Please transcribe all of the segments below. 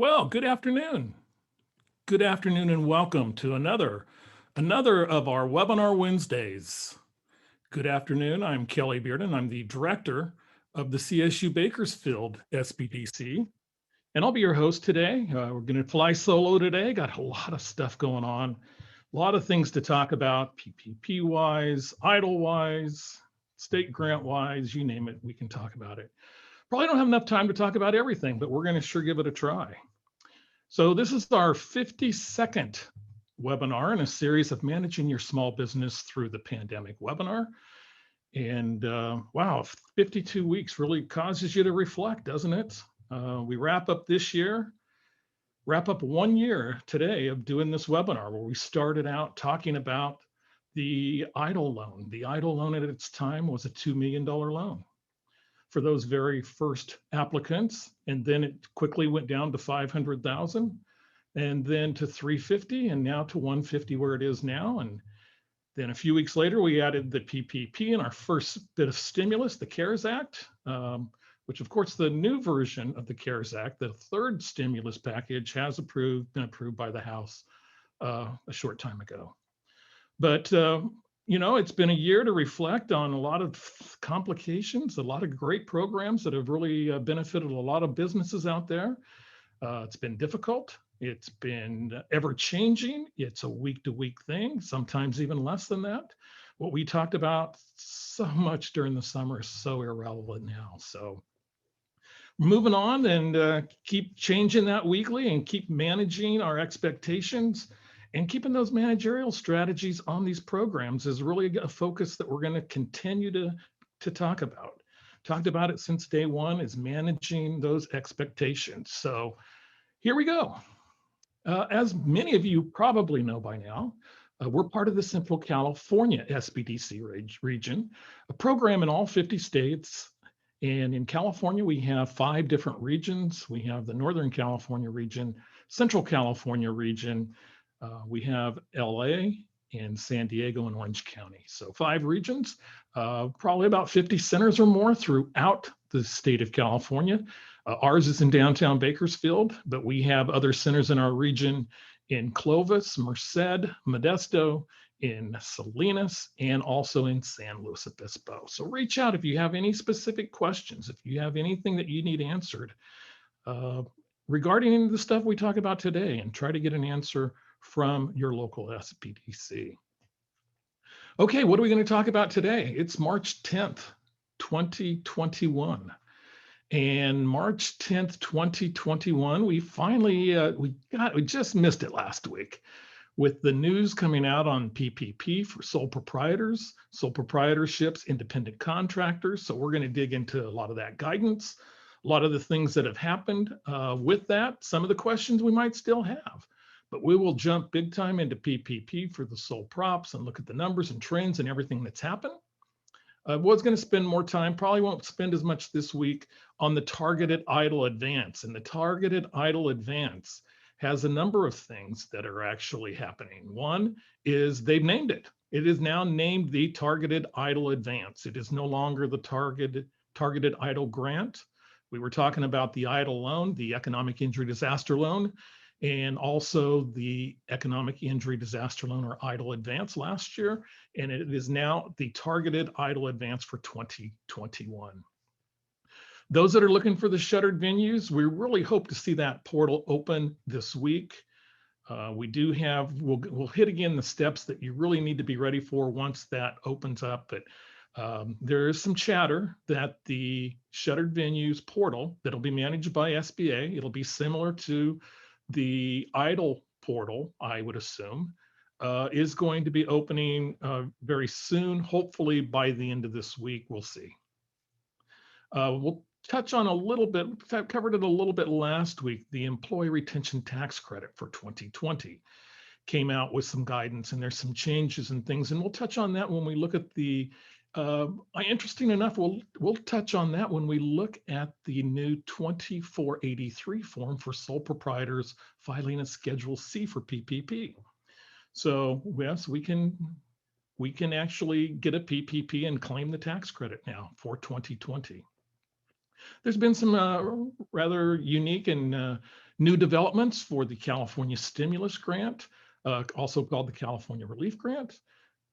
Well, good afternoon. Good afternoon and welcome to another of our webinar Wednesdays. Good afternoon. I'm Kelly Bearden. I'm the director of the CSU Bakersfield SBDC, and I'll be your host today. We're going to fly solo today. Got a lot of stuff going on, a lot of things to talk about, PPP wise, EIDL wise, state grant wise, you name it, we can talk about it. Probably don't have enough time to talk about everything, but we're going to sure give it a try. So this is our 52nd webinar in a series of managing your small business through the pandemic webinar. And wow, 52 weeks really causes you to reflect, doesn't it? We wrap up 1 year today of doing this webinar where we started out talking about the EIDL loan. The EIDL loan at its time was a $2 million loan for those very first applicants. And then it quickly went down to 500,000 and then to 350 and now to 150 where it is now. And then a few weeks later, we added the PPP and our first bit of stimulus, the CARES Act, which of course the new version of the CARES Act, the third stimulus package has been approved by the House a short time ago. But it's been a year to reflect on a lot of complications, a lot of great programs that have really benefited a lot of businesses out there. It's been difficult. It's been ever changing. It's a week to week thing, sometimes even less than that. What we talked about so much during the summer is so irrelevant now. So moving on and keep changing that weekly and keep managing our expectations. And keeping those managerial strategies on these programs is really a focus that we're going to continue to talk about. Talked about it since day one, is managing those expectations. So here we go. As many of you probably know by now, we're part of the Central California SBDC region, a program in all 50 states. And in California, we have 5 different regions. We have the Northern California region, Central California region, we have LA and San Diego and Orange County. So 5 regions, probably about 50 centers or more throughout the state of California. Ours is in downtown Bakersfield, but we have other centers in our region in Clovis, Merced, Modesto, in Salinas, and also in San Luis Obispo. So reach out if you have any specific questions, if you have anything that you need answered regarding the stuff we talk about today, and try to get an answer from your local SBDC. Okay, what are we going to talk about today? It's March 10th, 2021. And March 10th, 2021, we finally, we just missed it last week with the news coming out on PPP for sole proprietors, sole proprietorships, independent contractors. So we're going to dig into a lot of that guidance, a lot of the things that have happened with that, some of the questions we might still have. But we will jump big time into PPP for the sole props and look at the numbers and trends and everything that's happened. I was going to spend more time, probably won't spend as much this week, on the targeted EIDL advance. And the targeted EIDL advance has a number of things that are actually happening. One is they've named it. It is now named the targeted EIDL advance. It is no longer the targeted EIDL grant. We were talking about the EIDL loan, the economic injury disaster loan, and also the economic injury disaster loan or EIDL advance last year. And it is now the targeted EIDL advance for 2021. Those that are looking for the shuttered venues, we really hope to see that portal open this week. We do have, we'll hit again the steps that you really need to be ready for once that opens up. But there is some chatter that the shuttered venues portal that'll be managed by SBA, it'll be similar to the EIDL portal, I would assume, is going to be opening very soon, hopefully by the end of this week, we'll see. We'll touch on a little bit, I covered it a little bit last week, the employee retention tax credit for 2020 came out with some guidance, and there's some changes and things, and we'll touch on that when we look at the interesting enough, we'll touch on that when we look at the new 2483 form for sole proprietors filing a Schedule C for PPP. So yes, we can actually get a PPP and claim the tax credit now for 2020. There's been some rather unique and New developments for the California Stimulus Grant, also called the California Relief Grant.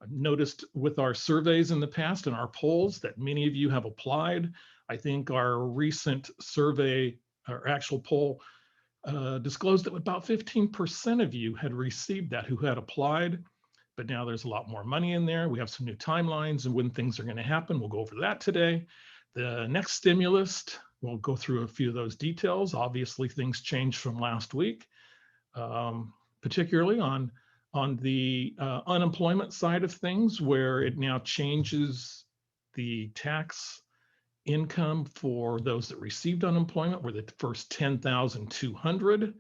I've noticed with our surveys in the past and our polls that many of you have applied. I think our recent survey, our actual poll, disclosed that about 15% of you had received that who had applied, but now there's a lot more money in there. We have some new timelines and when things are going to happen. We'll go over that today. The next stimulus, we'll go through a few of those details. Obviously, things changed from last week, particularly on the unemployment side of things, where it now changes the tax income for those that received unemployment, where the first 10,200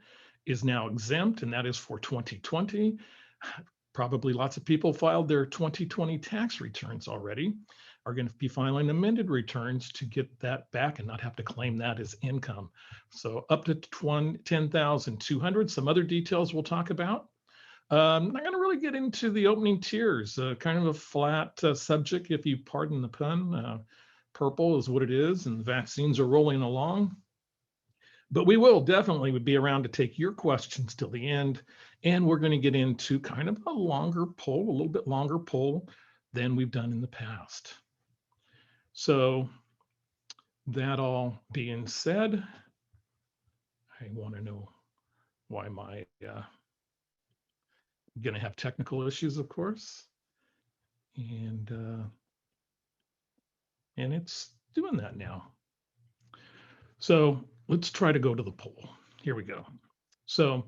is now exempt, and that is for 2020. Probably lots of people filed their 2020 tax returns already, are going to be filing amended returns to get that back and not have to claim that as income. So up to 10,200, some other details we'll talk about. I'm not going to really get into the opening tiers, kind of a flat subject, if you pardon the pun. Purple is what it is, and the vaccines are rolling along. But we will definitely be around to take your questions till the end, and we're going to get into kind of a longer poll, a little bit longer poll than we've done in the past. So that all being said, I want to know why my going to have technical issues, of course, and it's doing that now. So let's try to go to the poll. Here we go. So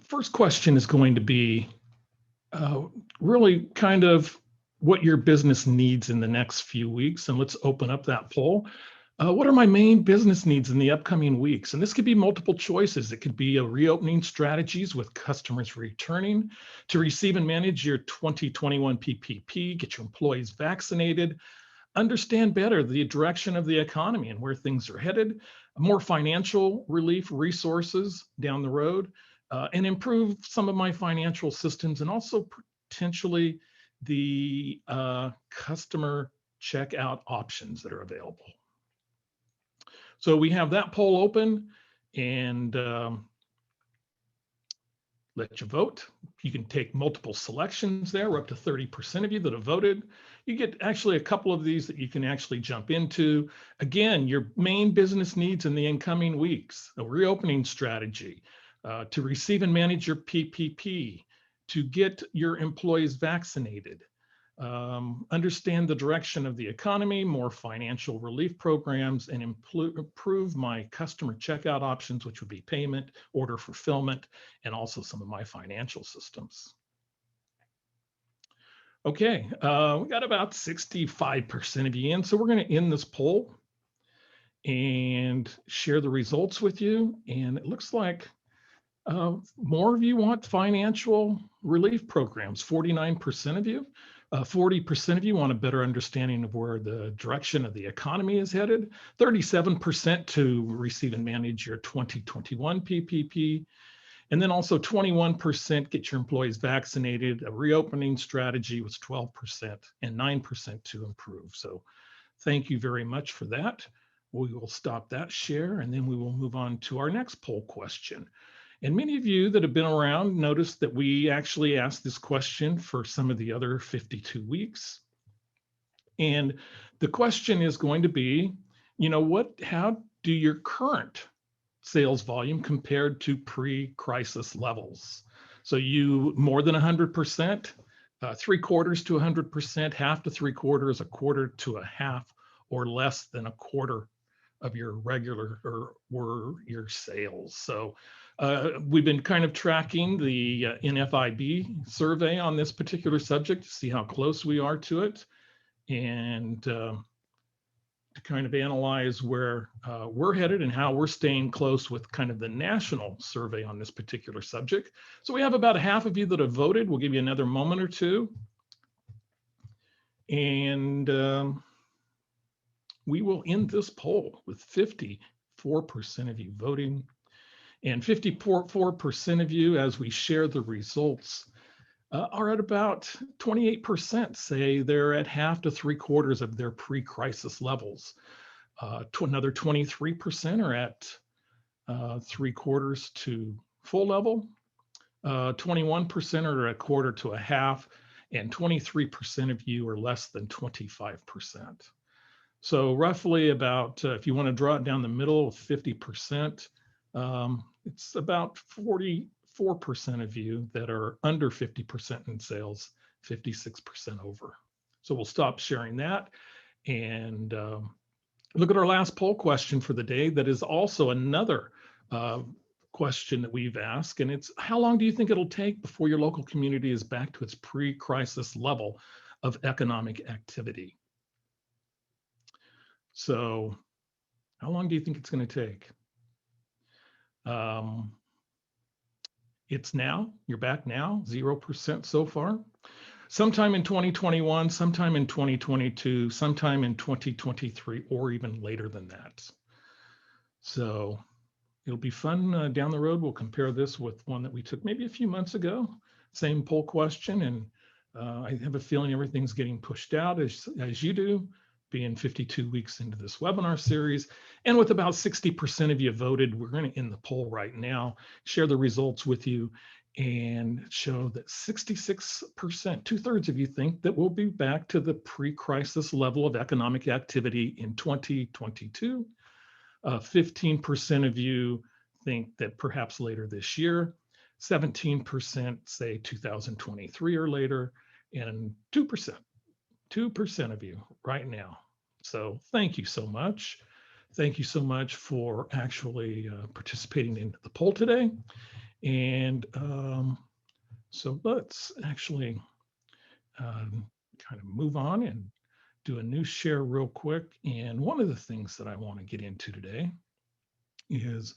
first question is going to be really kind of what your business needs in the next few weeks. And let's open up that poll. What are my main business needs in the upcoming weeks? And this could be multiple choices. It could be a reopening strategies with customers returning, to receive and manage your 2021 PPP, get your employees vaccinated, understand better the direction of the economy and where things are headed, more financial relief resources down the road, and improve some of my financial systems, and also potentially the customer checkout options that are available. So we have that poll open, and let you vote. You can take multiple selections there. We're up to 30% of you that have voted. You get actually a couple of these that you can actually jump into. Again, your main business needs in the incoming weeks: a reopening strategy, to receive and manage your PPP, to get your employees vaccinated, understand the direction of the economy, more financial relief programs, and improve my customer checkout options, which would be payment, order fulfillment, and also some of my financial systems. Okay, we got about 65% of you in, so we're going to end this poll and share the results with you. And it looks like more of you want financial relief programs, 49% of you. 40% of you want a better understanding of where the direction of the economy is headed. 37% to receive and manage your 2021 PPP. And then also 21% get your employees vaccinated. A reopening strategy was 12%, and 9% to improve. So thank you very much for that. We will stop that share, and then we will move on to our next poll question. And many of you that have been around noticed that we actually asked this question for some of the other 52 weeks. And the question is going to be, you know, how do your current sales volume compared to pre-crisis levels? So you more than 100%, 3/4 to 100%, half to 3/4, 1/4 to a half, or less than 1/4 of your regular or your sales. So we've been kind of tracking the NFIB survey on this particular subject to see how close we are to it, and to kind of analyze where we're headed and how we're staying close with kind of the national survey on this particular subject. So we have about half of you that have voted. We'll give you another moment or two. And we will end this poll with 54% of you voting, and 54% of you, as we share the results, are at about 28%, say they're at half to 3/4 of their pre-crisis levels. Another 23% are at 3/4 to full level, 21% are a quarter to a half, and 23% of you are less than 25%. So roughly about, if you want to draw it down the middle of 50%, it's about 44% of you that are under 50% in sales, 56% over. So we'll stop sharing that and look at our last poll question for the day. That is also another question that we've asked, and it's how long do you think it'll take before your local community is back to its pre-crisis level of economic activity? So how long do you think it's going to take? It's now. You're back now, 0% so far. Sometime in 2021, sometime in 2022, sometime in 2023, or even later than that. So it'll be fun down the road. We'll compare this with one that we took maybe a few months ago, same poll question. And I have a feeling everything's getting pushed out as you do, being 52 weeks into this webinar series. And with about 60% of you voted, we're going to end the poll right now, share the results with you, and show that 66%, 2/3 of you think that we'll be back to the pre-crisis level of economic activity in 2022. 15% of you think that perhaps later this year. 17% say 2023 or later, and 2% of you right now. So thank you so much. Thank you so much for actually participating in the poll today. And so let's actually kind of move on and do a new share real quick. And one of the things that I want to get into today is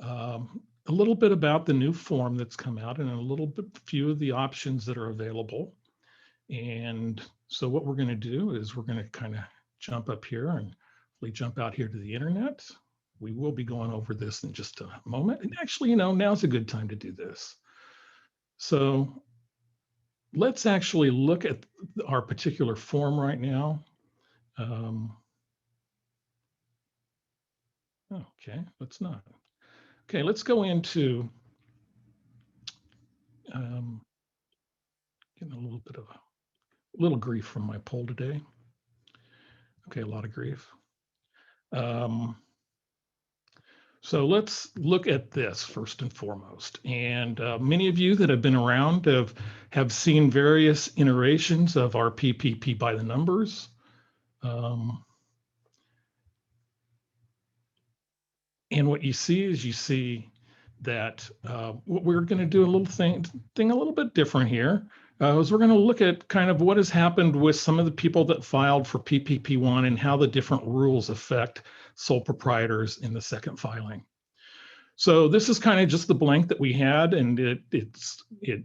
a little bit about the new form that's come out and a few of the options that are available. And so what we're going to do is we're going to kind of jump up here and jump out here to the internet. We will be going over this in just a moment. And actually, now's a good time to do this. So let's actually look at our particular form right now. Okay, let's not. Okay, let's go into getting a little bit of a little grief from my poll today. Okay, a lot of grief. So let's look at this first and foremost. And many of you that have been around have seen various iterations of our PPP by the numbers. And what you see is that what we're going to do a little thing a little bit different here. Is we're going to look at kind of what has happened with some of the people that filed for PPP1 and how the different rules affect sole proprietors in the second filing. So this is kind of just the blank that we had, and it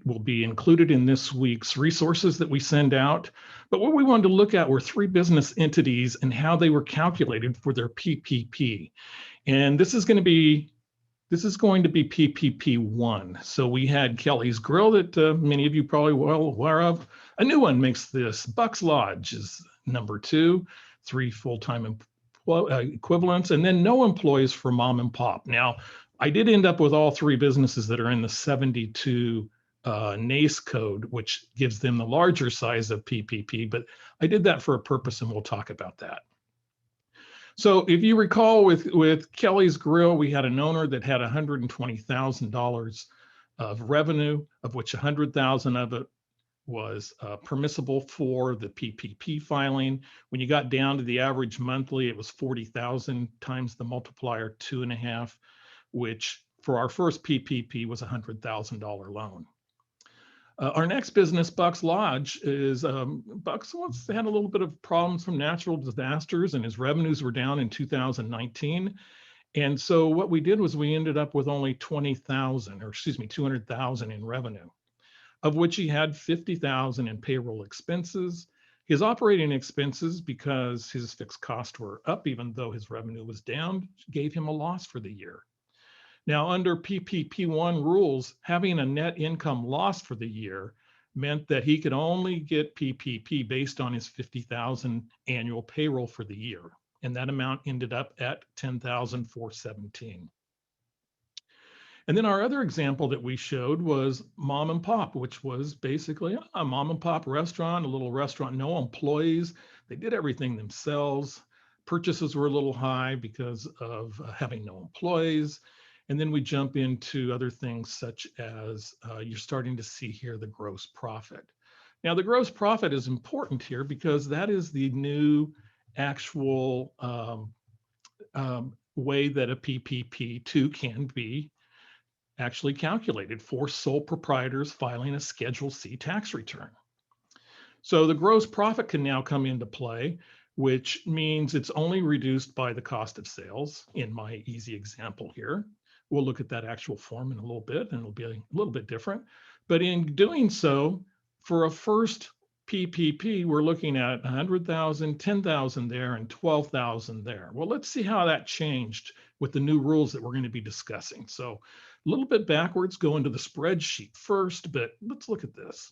will be included in this week's resources that we send out. But what we wanted to look at were 3 business entities and how they were calculated for their PPP. And this is going to be PPP1. So we had Kelly's Grill that many of you probably well aware of. A new one makes this. Bucks Lodge is number 2, 3 full-time equivalents, and then no employees for mom and pop. Now, I did end up with all 3 businesses that are in the 72 NACE code, which gives them the larger size of PPP, but I did that for a purpose, and we'll talk about that. So if you recall with Kelly's Grill, we had an owner that had $120,000 of revenue, of which $100,000 of it was permissible for the PPP filing. When you got down to the average monthly, it was 40,000 times the multiplier 2.5, which for our first PPP was a $100,000 loan. Our next business, Bucks Lodge, is Bucks once had a little bit of problems from natural disasters, and his revenues were down in 2019. And so what we did was we ended up with only 200,000 in revenue, of which he had 50,000 in payroll expenses. His operating expenses, because his fixed costs were up, even though his revenue was down, gave him a loss for the year. Now, under PPP1 rules, having a net income loss for the year meant that he could only get PPP based on his 50,000 annual payroll for the year. And that amount ended up at 10,417. And then our other example that we showed was mom and pop, which was basically a mom and pop restaurant, a little restaurant, no employees. They did everything themselves. Purchases were a little high because of having no employees. And then we jump into other things such as you're starting to see here the gross profit. Now, the gross profit is important here because that is the new actual way that a PPP2 can be actually calculated for sole proprietors filing a Schedule C tax return. So the gross profit can now come into play, which means it's only reduced by the cost of sales in my easy example here. We'll look at that actual form in a little bit and it'll be a little bit different. But in doing so, for a first PPP, we're looking at 100,000, 10,000 there, and 12,000 there. Well, let's see how that changed with the new rules that we're going to be discussing. So a little bit backwards, go into the spreadsheet first, but let's look at this.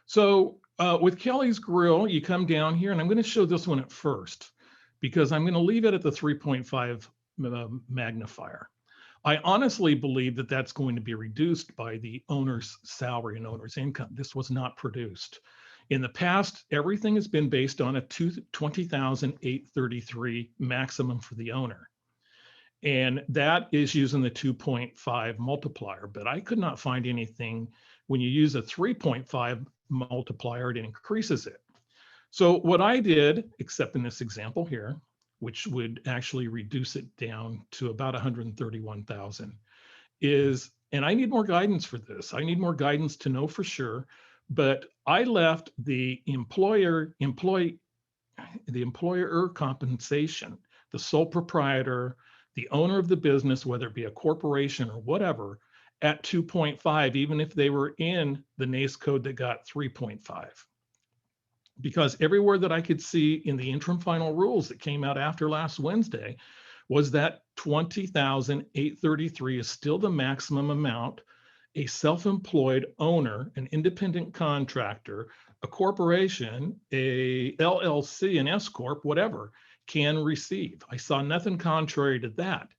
So with Kelly's Grill, you come down here, and I'm going to show this one at first because I'm going to leave it at the 3.5 magnifier. I honestly believe that that's going to be reduced by the owner's salary and owner's income. This was not produced. In the past, everything has been based on a 20,833 maximum for the owner. And that is using the 2.5 multiplier, but I could not find anything when you use a 3.5 multiplier, it increases it. So what I did, except in this example here, which would actually reduce it down to about 131,000 is, and I need more guidance for this. I need more guidance to know for sure, but I left the employer compensation, the sole proprietor, the owner of the business, whether it be a corporation or whatever, at 2.5, even if they were in the NACE code that got 3.5. Because everywhere that I could see in the interim final rules that came out after last Wednesday was that 20,833 is still the maximum amount a self-employed owner, an independent contractor, a corporation, a LLC, an S Corp, whatever, can receive. I saw nothing contrary to that.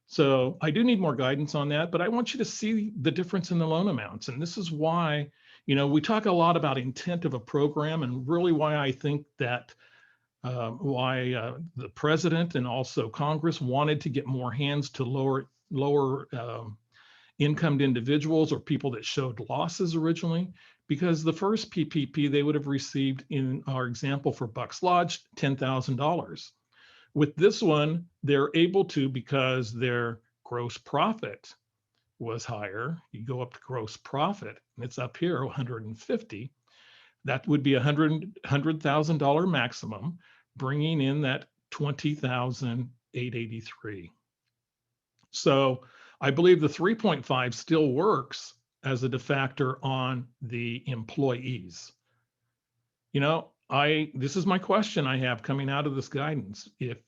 So I do need more guidance on that, but I want you to see the difference in the loan amounts. And this is why, we talk a lot about intent of a program, and really why I think that the president and also Congress wanted to get more hands to lower incomed individuals or people that showed losses originally, because the first PPP they would have received, in our example for Bucks Lodge, $10,000. With this one, they're able to, because their gross profit was higher. You go up to gross profit, and it's up here, 150. That would be $100,000 maximum, bringing in that 20,883. So I believe the 3.5 still works as a defactor on the employees. This is my question I have coming out of this guidance. If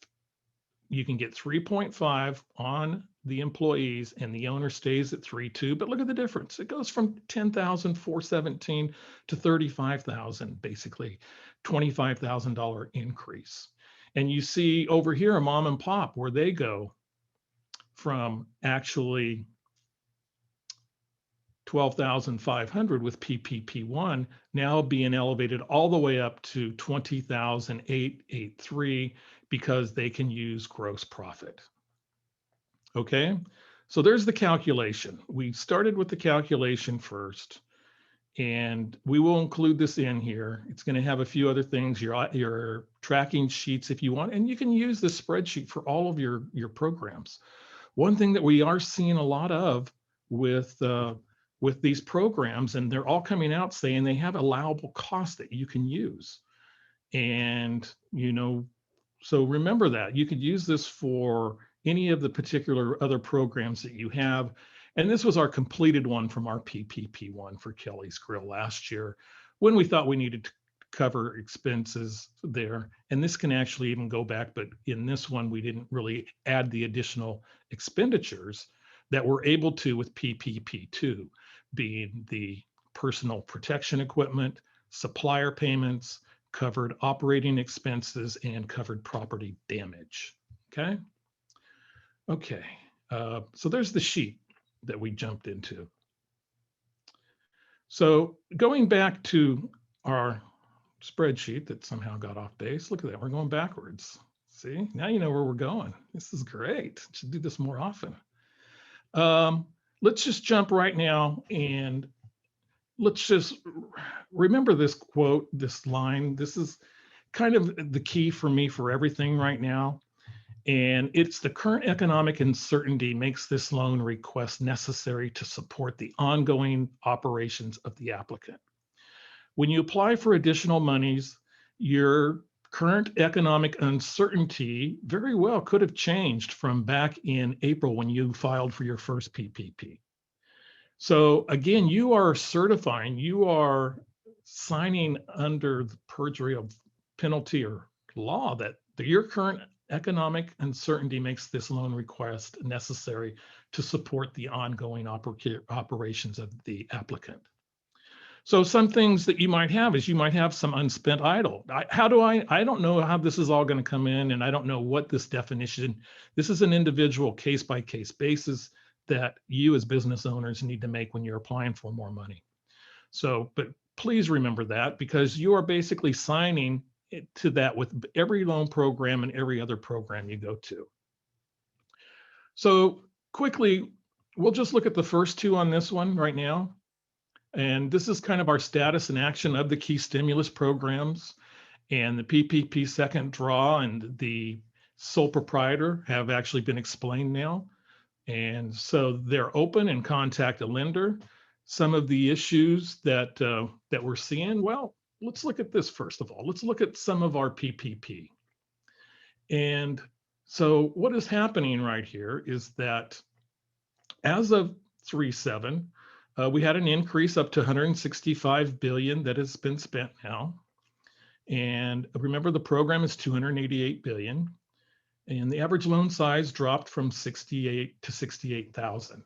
you can get 3.5 on the employees and the owner stays at 3.2, but look at the difference. It goes from 10,417 to 35,000, basically $25,000 increase. And you see over here a mom and pop where they go from actually 12,500 with PPP1 now being elevated all the way up to 20,883 because they can use gross profit. Okay, so there's the calculation. We started with the calculation first, and we will include this in here. It's going to have a few other things, your tracking sheets if you want, and you can use this spreadsheet for all of your programs. One thing that we are seeing a lot of with these programs, and they're all coming out saying they have allowable costs that you can use. And, so remember that you could use this for any of the particular other programs that you have. And this was our completed one from our PPP1 for Kelly's Grill last year, when we thought we needed to cover expenses there. And this can actually even go back, but in this one, we didn't really add the additional expenditures that we're able to with PPP2, being the personal protection equipment, supplier payments, covered operating expenses, and covered property damage. Okay. So there's the sheet. that we jumped into. So going back to our spreadsheet that somehow got off base, look at that, we're going backwards. See, now you know where we're going. This is great. Should do this more often. Let's just jump right now and let's just remember this quote, this line. This is kind of the key for me for everything right now. And it's the current economic uncertainty makes this loan request necessary to support the ongoing operations of the applicant. When you apply for additional monies, your current economic uncertainty very well could have changed from back in April when you filed for your first PPP. So again, you are certifying, you are signing under the perjury of penalty or law that your current economic uncertainty makes this loan request necessary to support the ongoing operations of the applicant. So some things that you might have is you might have some unspent idle. I don't know how this is all going to come in, and I don't know what this definition, this is an individual case by case basis that you as business owners need to make when you're applying for more money. So, but please remember that, because you are basically signing to that with every loan program and every other program you go to. So quickly, we'll just look at the first two on this one right now. And this is kind of our status and action of the key stimulus programs, and the PPP second draw and the sole proprietor have actually been explained now. And so they're open and contact a lender. Some of the issues that we're seeing, well, let's look at this first of all. Let's look at some of our PPP. And so what is happening right here is that as of 3/7, we had an increase up to 165 billion that has been spent now. And remember, the program is 288 billion. And the average loan size dropped from 68 to 68,000.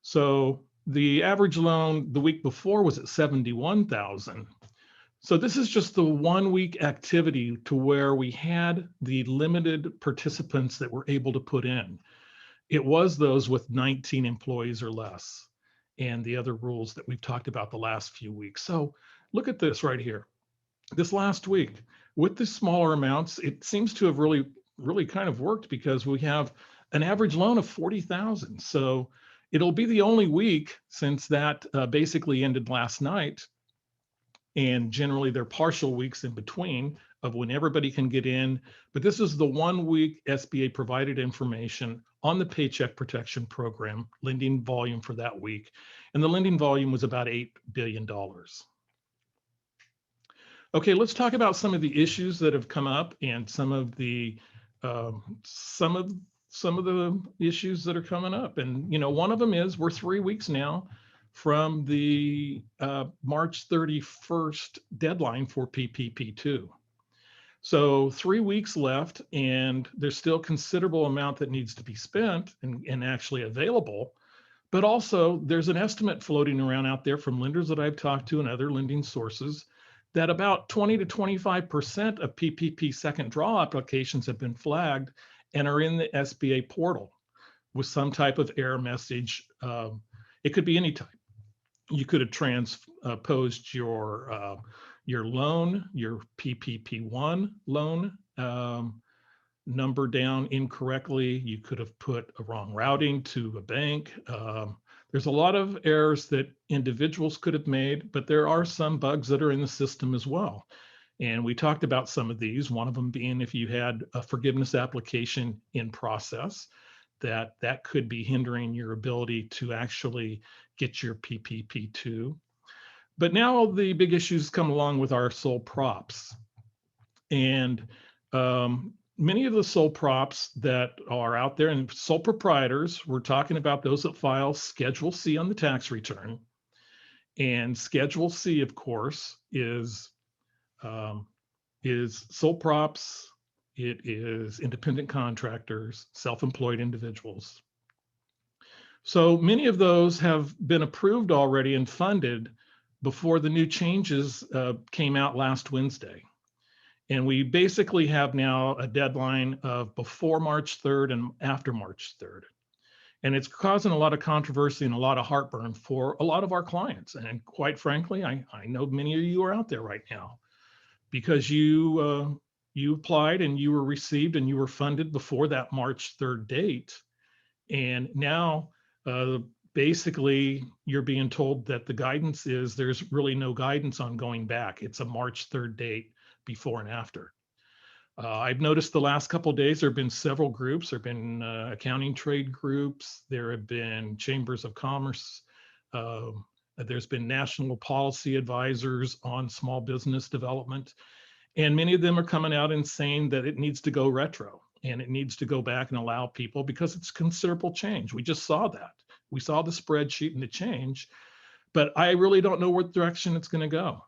So the average loan the week before was at 71,000. So this is just the 1 week activity to where we had the limited participants that were able to put in. It was those with 19 employees or less, and the other rules that we've talked about the last few weeks. So look at this right here. This last week, with the smaller amounts, it seems to have really kind of worked, because we have an average loan of 40,000. So it'll be the only week since that basically ended last night. And generally they're partial weeks in between of when everybody can get in. But this is the 1 week SBA provided information on the Paycheck Protection Program lending volume for that week. And the lending volume was about $8 billion. Okay, let's talk about some of the issues that have come up and some of the issues that are coming up. And one of them is we're 3 weeks now from the March 31st deadline for PPP2. So 3 weeks left, and there's still considerable amount that needs to be spent and actually available. But also there's an estimate floating around out there from lenders that I've talked to and other lending sources that about 20 to 25% of PPP second draw applications have been flagged and are in the SBA portal with some type of error message. It could be any type. You could have transposed your loan, your PPP1 loan number down incorrectly. You could have put a wrong routing to a bank. There's a lot of errors that individuals could have made, but there are some bugs that are in the system as well. And we talked about some of these, one of them being if you had a forgiveness application in process, that could be hindering your ability to actually get your PPP2. But now the big issues come along with our sole props. And many of the sole props that are out there, and sole proprietors, we're talking about those that file Schedule C on the tax return. And Schedule C, of course, is sole props. It is independent contractors, self-employed individuals. So many of those have been approved already and funded before the new changes came out last Wednesday. And we basically have now a deadline of before March 3rd and after March 3rd. And it's causing a lot of controversy and a lot of heartburn for a lot of our clients. And quite frankly, I know many of you are out there right now because you applied and you were received and you were funded before that March 3rd date. And now basically you're being told that the guidance is there's really no guidance on going back. It's a March 3rd date before and after. I've noticed the last couple of days there have been several groups. There have been accounting trade groups. There have been chambers of commerce. There's been national policy advisors on small business development. And many of them are coming out and saying that it needs to go retro and it needs to go back and allow people because it's considerable change. We just saw that. We saw the spreadsheet and the change, but I really don't know what direction it's going to go.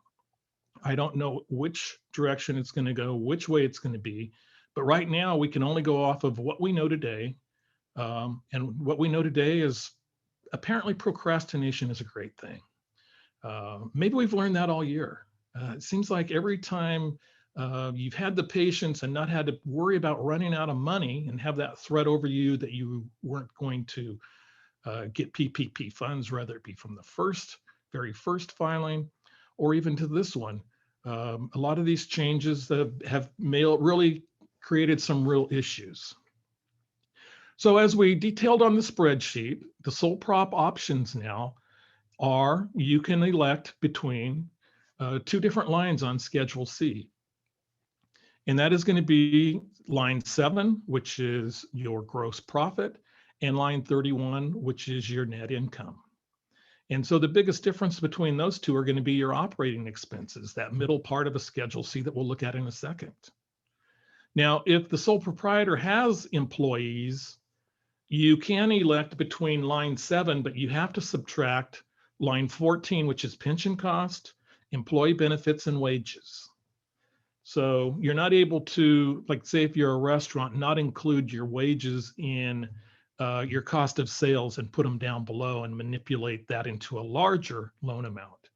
I don't know which direction it's going to go, which way it's going to be. But right now, we can only go off of what we know today. And what we know today is apparently procrastination is a great thing. Maybe we've learned that all year. It seems like every time you've had the patience and not had to worry about running out of money and have that threat over you that you weren't going to get PPP funds, whether it be from the very first filing or even to this one. A lot of these changes have really created some real issues. So as we detailed on the spreadsheet, the sole prop options now are you can elect between two different lines on Schedule C. And that is going to be line 7, which is your gross profit, and line 31, which is your net income. And so the biggest difference between those two are going to be your operating expenses, that middle part of a Schedule C that we'll look at in a second. Now, if the sole proprietor has employees, you can elect between line 7, but you have to subtract line 14, which is pension cost, employee benefits, and wages. So you're not able to, like say if you're a restaurant, not include your wages in your cost of sales and put them down below and manipulate that into a larger loan amount.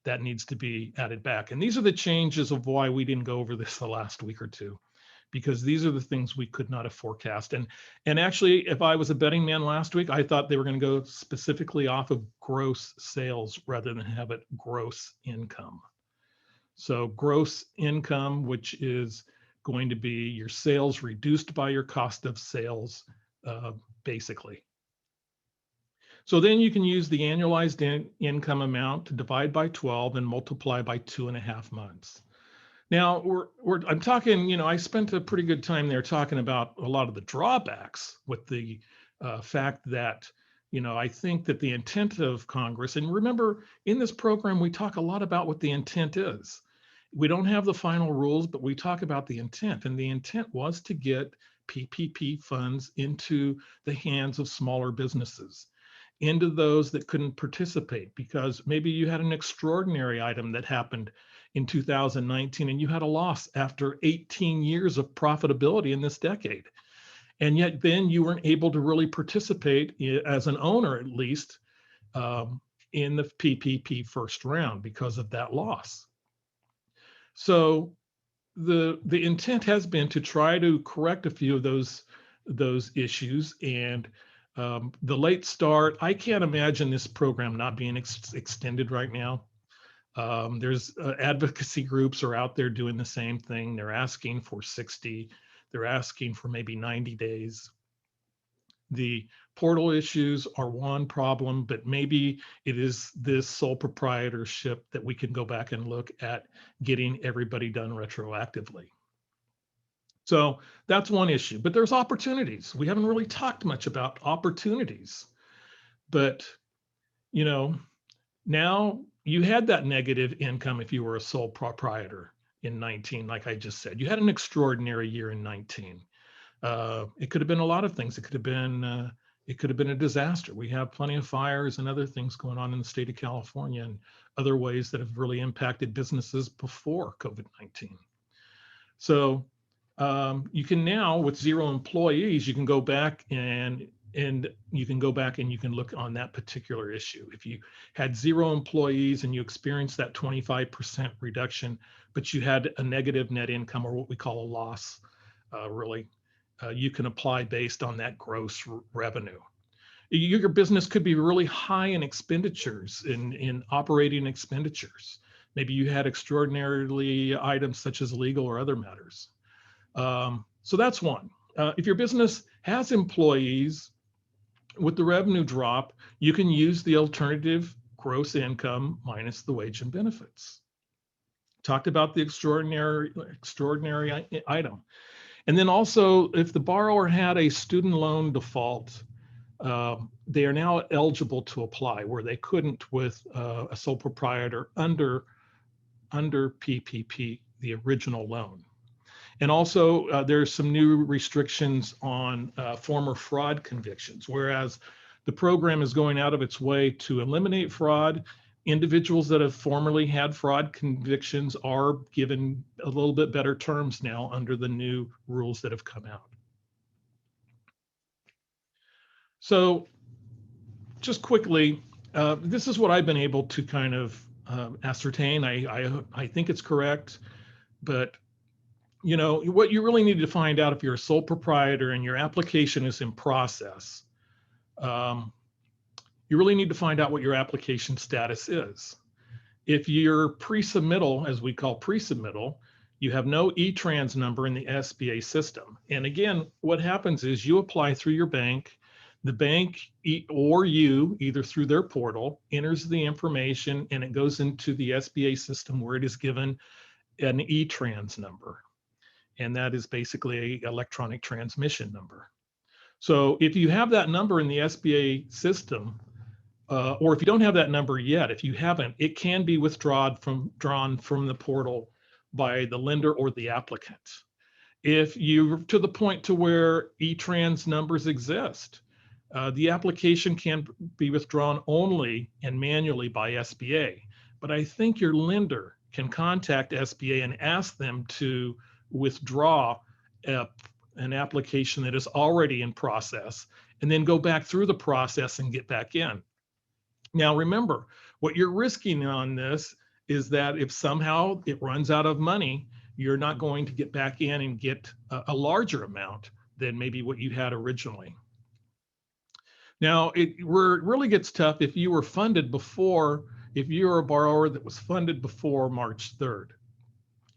That needs to be added back. And these are the changes of why we didn't go over this the last week or two, because these are the things we could not have forecast. And actually, if I was a betting man last week, I thought they were going to go specifically off of gross sales rather than have it gross income. So gross income, which is going to be your sales reduced by your cost of sales, basically. So then you can use the annualized income amount to divide by 12 and multiply by 2.5 months. Now I'm talking, I spent a pretty good time there talking about a lot of the drawbacks with the fact that, I think that the intent of Congress, and remember in this program, we talk a lot about what the intent is. We don't have the final rules, but we talk about the intent, and the intent was to get PPP funds into the hands of smaller businesses, into those that couldn't participate because maybe you had an extraordinary item that happened in 2019 and you had a loss after 18 years of profitability in this decade. And yet then you weren't able to really participate as an owner, at least in the PPP first round because of that loss. So the intent has been to try to correct a few of those issues. And the late start, I can't imagine this program not being extended right now. There's advocacy groups are out there doing the same thing. They're asking for 60. They're asking for maybe 90 days. The portal issues are one problem, but maybe it is this sole proprietorship that we can go back and look at getting everybody done retroactively. So that's one issue, but there's opportunities. We haven't really talked much about opportunities, but now you had that negative income if you were a sole proprietor in 19, like I just said. You had an extraordinary year in 19. It could have been a lot of things. It could have been a disaster. We have plenty of fires and other things going on in the state of California and other ways that have really impacted businesses before COVID-19. So you can now, with 0 employees, you can go back and you can go back and you can look on that particular issue. If you had 0 employees and you experienced that 25% reduction, but you had a negative net income or what we call a loss, really, you can apply based on that gross revenue. Your business could be really high in expenditures, in operating expenditures. Maybe you had extraordinarily items such as legal or other matters. So that's one. If your business has employees, with the revenue drop, you can use the alternative gross income minus the wage and benefits. Talked about the extraordinary item. And then also, if the borrower had a student loan default, they are now eligible to apply, where they couldn't with a sole proprietor under PPP, the original loan. And also, there's some new restrictions on former fraud convictions, whereas the program is going out of its way to eliminate fraud. Individuals that have formerly had fraud convictions are given a little bit better terms now under the new rules that have come out. So just quickly, this is what I've been able to kind of ascertain. I think it's correct, but you know, what you really need to find out if you're a sole proprietor and your application is in process, you really need to find out what your application status is. If you're pre-submittal, as we call pre-submittal, you have no E-Trans number in the SBA system. And again, what happens is you apply through your bank, the bank or you, either through their portal, enters the information and it goes into the SBA system where it is given an E-Trans number. And that is basically an electronic transmission number. So if you have that number in the SBA system, or if you don't have that number yet, if you haven't, it can be drawn from the portal by the lender or the applicant. If you're to the point to where E-Trans numbers exist, the application can be withdrawn only and manually by SBA. But I think your lender can contact SBA and ask them to withdraw an application that is already in process and then go back through the process and get back in. Now, remember, what you're risking on this is that if somehow it runs out of money, you're not going to get back in and get a larger amount than maybe what you had originally. Now, where it really gets tough if you were funded before, if you're a borrower that was funded before March 3rd.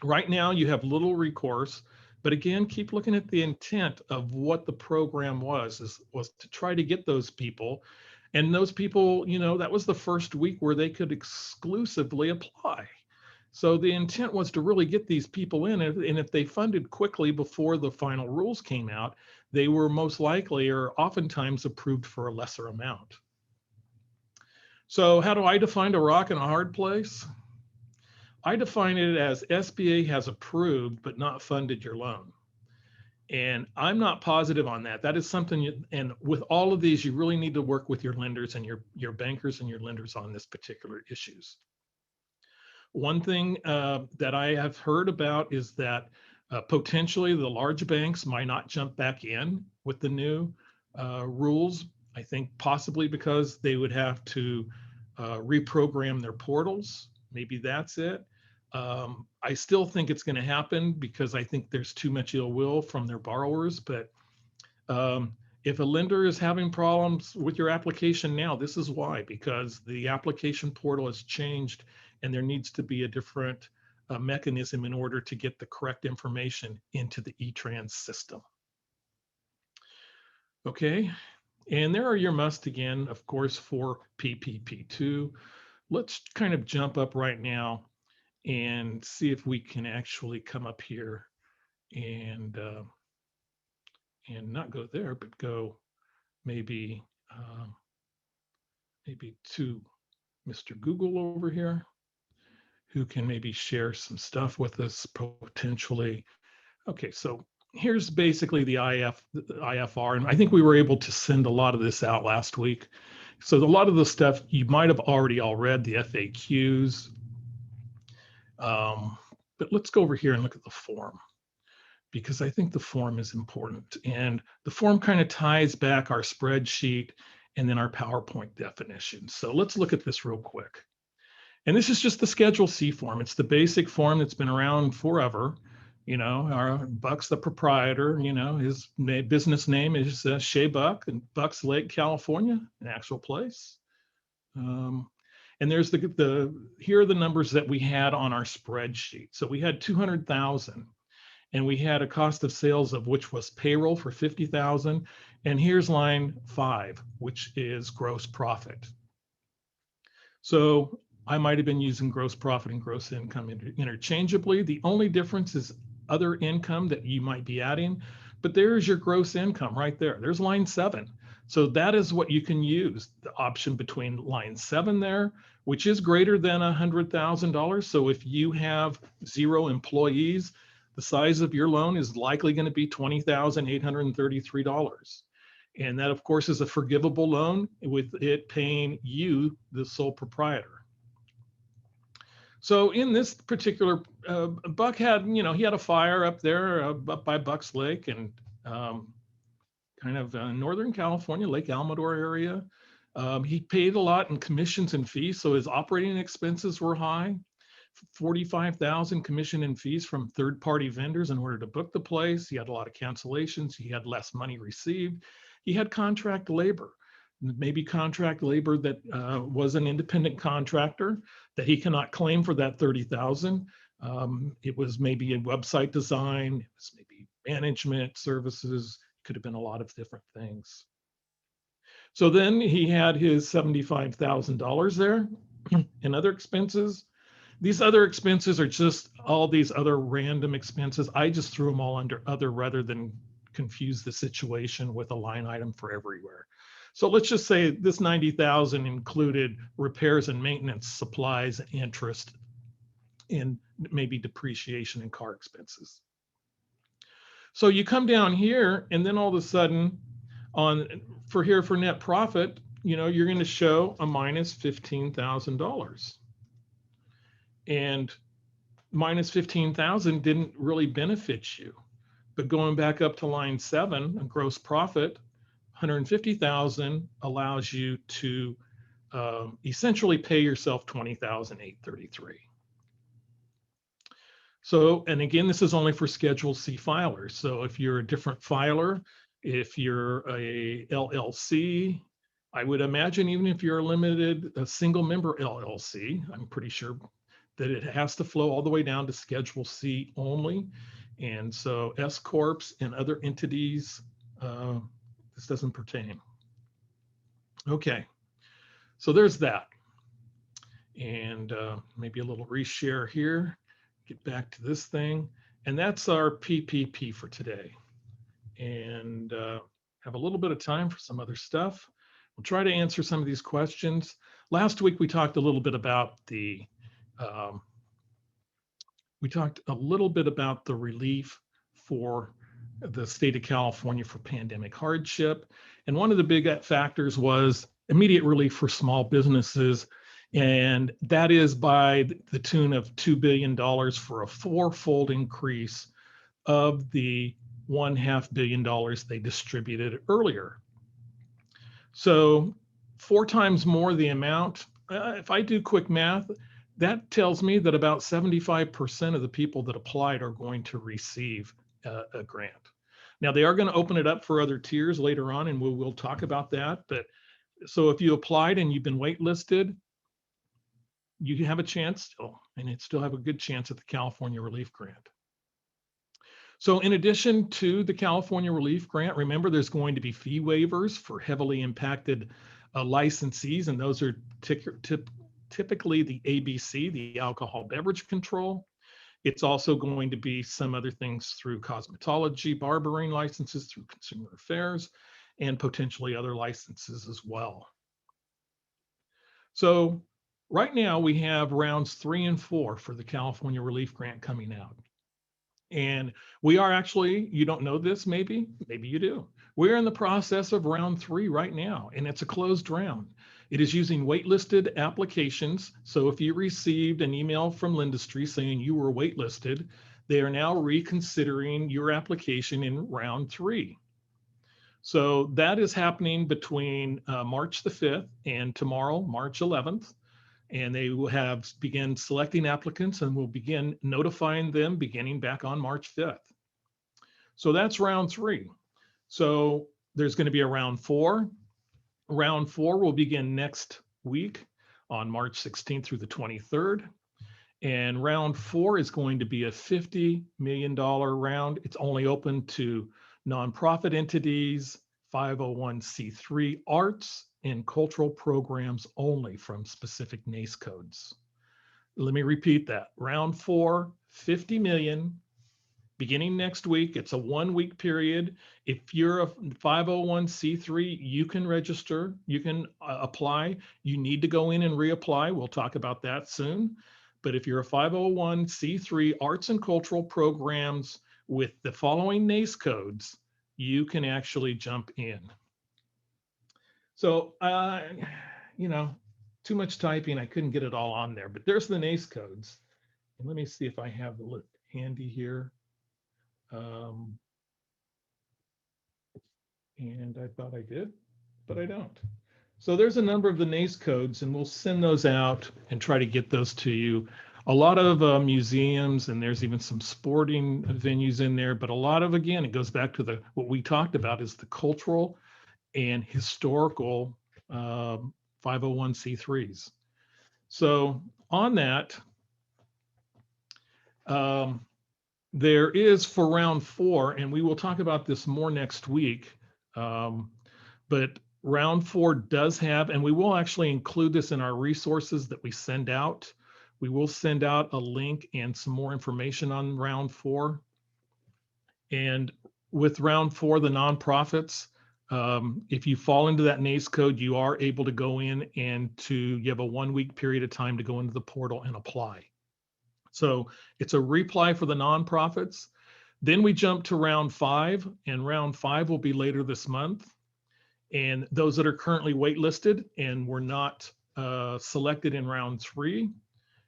Right now, you have little recourse, but again, keep looking at the intent of what the program was to try to get those people. And those people, you know, that was the first week where they could exclusively apply. So the intent was to really get these people in, and if they funded quickly before the final rules came out, they were most likely or oftentimes approved for a lesser amount. So how do I define a rock and a hard place? I define it as SBA has approved but not funded your loan. And I'm not positive on that. That is something, and with all of these, you really need to work with your lenders and your bankers and your lenders on this particular issues. One thing that I have heard about is that potentially the large banks might not jump back in with the new rules. I think possibly because they would have to reprogram their portals. Maybe that's it. I still think it's going to happen because I think there's too much ill will from their borrowers. But if a lender is having problems with your application now, this is why, because the application portal has changed and there needs to be a different mechanism in order to get the correct information into the E-Trans system. Okay, and there are your musts again, of course, for PPP2. Let's kind of jump up right now and see if we can actually come up here and not go there, but go maybe to Mr. Google over here, who can maybe share some stuff with us potentially. Okay, so here's basically the IFR, and I think we were able to send a lot of this out last week. So a lot of the stuff you might have already all read, the FAQs. But let's go over here and look at the form, because I think the form is important. And the form kind of ties back our spreadsheet and then our PowerPoint definition. So let's look at this real quick. And this is just the Schedule C form. It's the basic form that's been around forever. Buck's the proprietor, his business name is Shea Buck in Bucks Lake, California, an actual place. And there's here are the numbers that we had on our spreadsheet. So we had 200,000, and we had a cost of sales of which was payroll for 50,000. And here's line 5, which is gross profit. So I might have been using gross profit and gross income interchangeably. The only difference is other income that you might be adding, but there's your gross income right there. There's line 7. So that is what you can use, the option between line 7 there, which is greater than $100,000. So if you have 0 employees, the size of your loan is likely going to be $20,833. And that, of course, is a forgivable loan with it paying you, the sole proprietor. So in this particular, Buck had, he had a fire up there up by Bucks Lake and kind of Northern California, Lake Amador area. He paid a lot in commissions and fees, so his operating expenses were high. 45,000 commission and fees from third-party vendors in order to book the place. He had a lot of cancellations. He had less money received. He had contract labor, maybe contract labor that was an independent contractor that he cannot claim for that 30,000. It was maybe a website design, it was maybe management services, could have been a lot of different things. So then he had his $75,000 there in other expenses. These other expenses are just all these other random expenses. I just threw them all under other rather than confuse the situation with a line item for everywhere. So let's just say this 90,000 included repairs and maintenance, supplies, interest, and maybe depreciation and car expenses. So you come down here, and then all of a sudden, for net profit, you're going to show a minus $15,000. And minus 15,000 didn't really benefit you. But going back up to line 7, a gross profit, 150,000 allows you to essentially pay yourself 20,833. So, and again, this is only for Schedule C filers. So if you're a different filer, if you're a LLC, I would imagine even if you're a single member LLC, I'm pretty sure that it has to flow all the way down to Schedule C only. And so S Corps and other entities, this doesn't pertain. Okay, so there's that. And maybe a little reshare here, get back to this thing. And that's our PPP for today. And have a little bit of time for some other stuff. We'll try to answer some of these questions. Last week, we talked a little bit about the relief for the state of California for pandemic hardship. And one of the big factors was immediate relief for small businesses. And that is by the tune of $2 billion for a 4-fold increase of the $1.5 billion they distributed earlier. So 4 times more the amount. If I do quick math, that tells me that about 75% of the people that applied are going to receive a grant. Now, they are going to open it up for other tiers later on, and we'll talk about that. But so if you applied and you've been waitlisted, you have a chance still, and it still have a good chance at the California Relief Grant. So in addition to the California Relief Grant, remember there's going to be fee waivers for heavily impacted licensees, and those are typically the ABC, the alcohol beverage control. It's also going to be some other things through cosmetology, barbering licenses, through consumer affairs, and potentially other licenses as well. So right now we have rounds 3 and 4 for the California Relief Grant coming out. And we are actually, you don't know this, maybe you do. We're in the process of round 3 right now, and it's a closed round. It is using waitlisted applications. So if you received an email from Lindustry saying you were waitlisted, they are now reconsidering your application in round 3. So that is happening between March the 5th and tomorrow, March 11th. and they will begin selecting applicants, and we'll begin notifying them beginning back on March 5th. So that's round 3. So there's going to be a round 4. Round 4 will begin next week on March 16th through the 23rd. And round 4 is going to be a $50 million round. It's only open to nonprofit entities, 501c3 arts and cultural programs only from specific NAICS codes. Let me repeat that. Round 4, 50 million. Beginning next week, it's a 1-week period. If you're a 501c3, you can register, you can apply. You need to go in and reapply. We'll talk about that soon. But if you're a 501c3 arts and cultural programs with the following NAICS codes, you can actually jump in. So, too much typing. I couldn't get it all on there, but there's the NAICS codes. And let me see if I have the list handy here. And I thought I did, but I don't. So there's a number of the NAICS codes, and we'll send those out and try to get those to you. A lot of museums, and there's even some sporting venues in there, but a lot of, again, it goes back to what we talked about is the cultural and historical 501c3s. So on that, there is for round 4, and we will talk about this more next week, but round 4 does have, and we will actually include this in our resources that we send out. We will send out a link and some more information on round 4. And with round 4, the nonprofits, if you fall into that NAICS code, you are able to go in and you have a 1-week period of time to go into the portal and apply. So it's a reply for the nonprofits. Then we jump to round 5, and round 5 will be later this month. And those that are currently waitlisted and were not selected in round 3,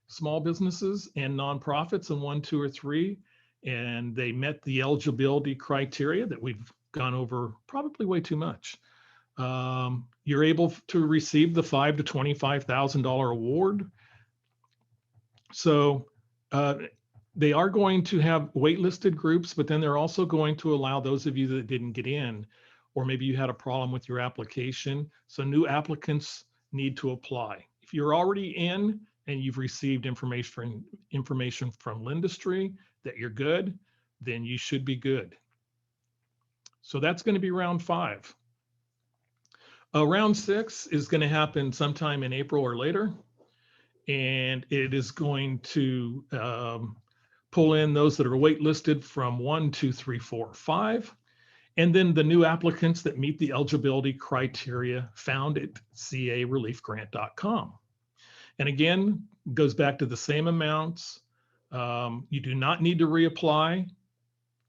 small businesses and nonprofits in 1, 2, or 3, and they met the eligibility criteria that we've gone over probably way too much. You're able to receive the $5,000 to $25,000 award. So they are going to have waitlisted groups, but then they're also going to allow those of you that didn't get in, or maybe you had a problem with your application. So new applicants need to apply. If you're already in and you've received information from Lindustry that you're good, then you should be good. So that's going to be round 5. Round 6 is going to happen sometime in April or later. And it is going to pull in those that are waitlisted from 1, 2, 3, 4, 5. And then the new applicants that meet the eligibility criteria found at careliefgrant.com. And again, goes back to the same amounts. You do not need to reapply.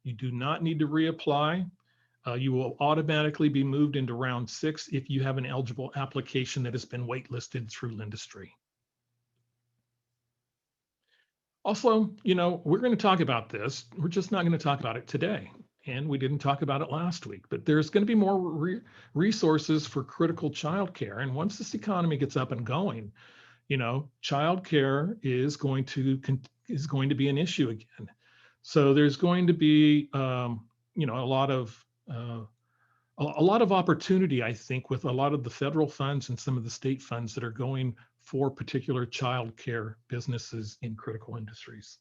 You do not need to reapply. You will automatically be moved into round 6 if you have an eligible application that has been waitlisted through Lindustry. Also, we're going to talk about this. We're just not going to talk about it today. And we didn't talk about it last week, but there's going to be more resources for critical childcare. And once this economy gets up and going, childcare is going to be an issue again. So there's going to be, a lot of opportunity, I think, with a lot of the federal funds and some of the state funds that are going for particular childcare businesses in critical industries.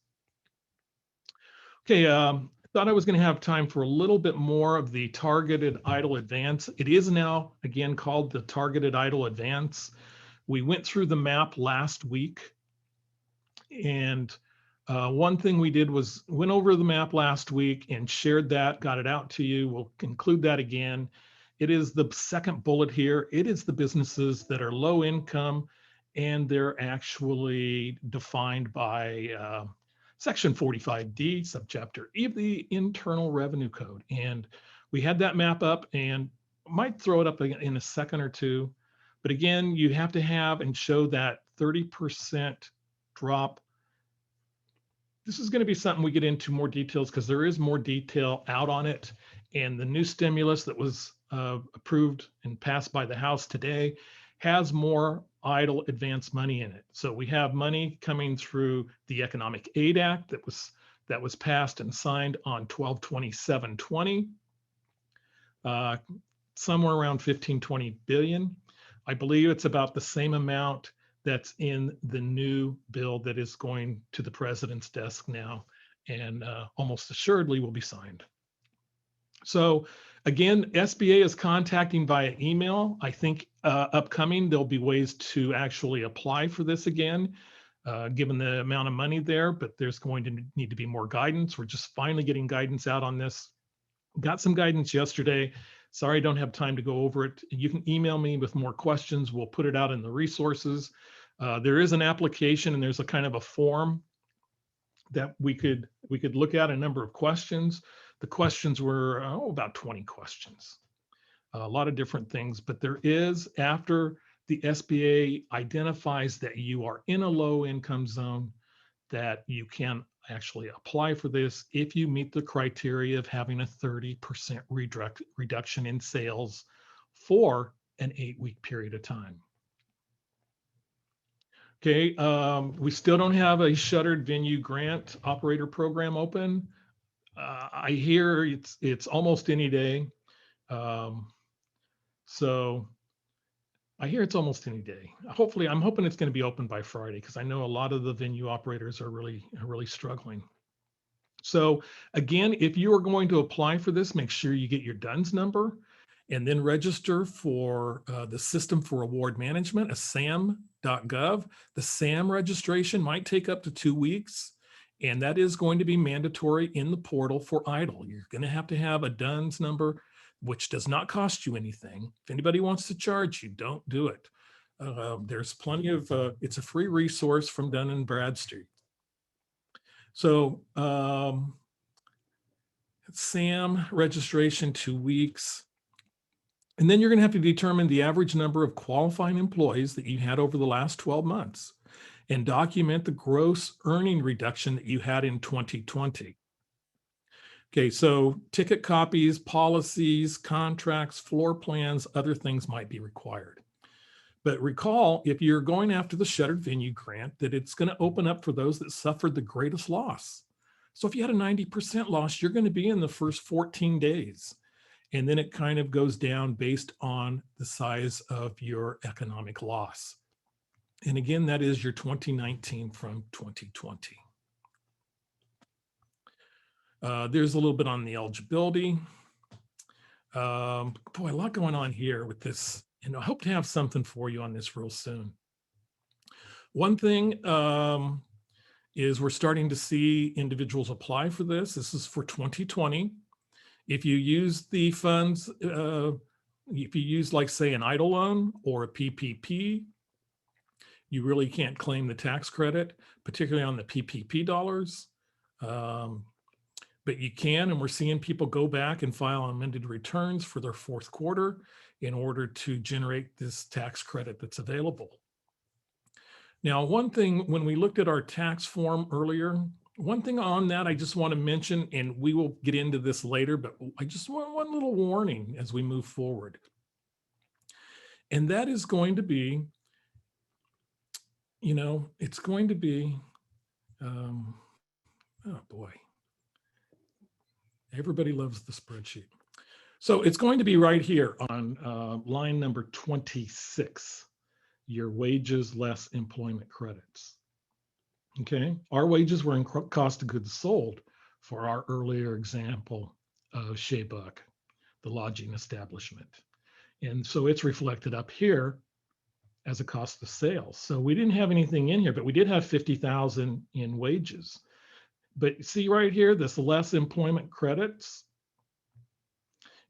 Okay, I thought I was going to have time for a little bit more of the Targeted EIDL Advance. It is now, again, called the Targeted EIDL Advance. We went through the map last week, and one thing we did was went over the map last week and shared that, got it out to you. We'll include that again. It is the second bullet here. It is the businesses that are low income, and they're actually defined by Section 45D, subchapter E of the Internal Revenue Code. And we had that map up, and I might throw it up in a second or two. But again, you have to have and show that 30% drop. This is going to be something we get into more details because there is more detail out on it. And the new stimulus that was approved and passed by the House today has more EIDL advance money in it. So we have money coming through the Economic Aid Act that was passed and signed on 12/27/20, somewhere around 15-20 billion. I believe it's about the same amount that's in the new bill that is going to the president's desk now, and almost assuredly will be signed. So again, SBA is contacting via email. I think upcoming, there'll be ways to actually apply for this again, given the amount of money there, but there's going to need to be more guidance. We're just finally getting guidance out on this. Got some guidance yesterday. Sorry, I don't have time to go over it. You can email me with more questions. We'll put it out in the resources. There is an application and there's a kind of a form that we could look at, a number of questions. The questions were about 20 questions, a lot of different things, but there is, after the SBA identifies that you are in a low income zone, that you can actually apply for this if you meet the criteria of having a 30% reduction in sales for an 8-week period of time. Okay, we still don't have a Shuttered Venue Grant Operator program open. I hear it's almost any day. So I hear it's almost any day. Hopefully, I'm hoping it's going to be open by Friday, because I know a lot of the venue operators are really struggling. So again, if you are going to apply for this, make sure you get your DUNS number and then register for the System for Award Management, a SAM.gov. The SAM registration might take up to 2 weeks. And that is going to be mandatory in the portal for EIDL. You're going to have a DUNS number, which does not cost you anything. If anybody wants to charge you, don't do it. There's plenty of, it's a free resource from Dun & Bradstreet. So SAM registration, 2 weeks. And then you're going to have to determine the average number of qualifying employees that you had over the last 12 months. And document the gross earning reduction that you had in 2020. Okay, so ticket copies, policies, contracts, floor plans, other things might be required. But recall, if you're going after the Shuttered Venue Grant, that it's going to open up for those that suffered the greatest loss. So if you had a 90% loss, you're going to be in the first 14 days. And then it kind of goes down based on the size of your economic loss. And again, that is your 2019 from 2020. There's a little bit on the eligibility. Boy, a lot going on here with this. And I hope to have something for you on this real soon. One thing is we're starting to see individuals apply for this. This is for 2020. If you use the funds, if you use, like, say, an EIDL loan or a PPP, you really can't claim the tax credit, particularly on the PPP dollars. But you can, and we're seeing people go back and file amended returns for their fourth quarter in order to generate this tax credit that's available. Now, one thing, when we looked at our tax form earlier, one thing on that I just want to mention, and we will get into this later, but I just want one little warning as we move forward. And that is going to be, you know, it's going to be, oh boy, everybody loves the spreadsheet. So it's going to be right here on line number 26, your wages less employment credits. Okay, our wages were in cost of goods sold for our earlier example of Shea Buck, the lodging establishment. And so it's reflected up here as a cost of sales. So we didn't have anything in here, but we did have 50,000 in wages. But see right here, this less employment credits.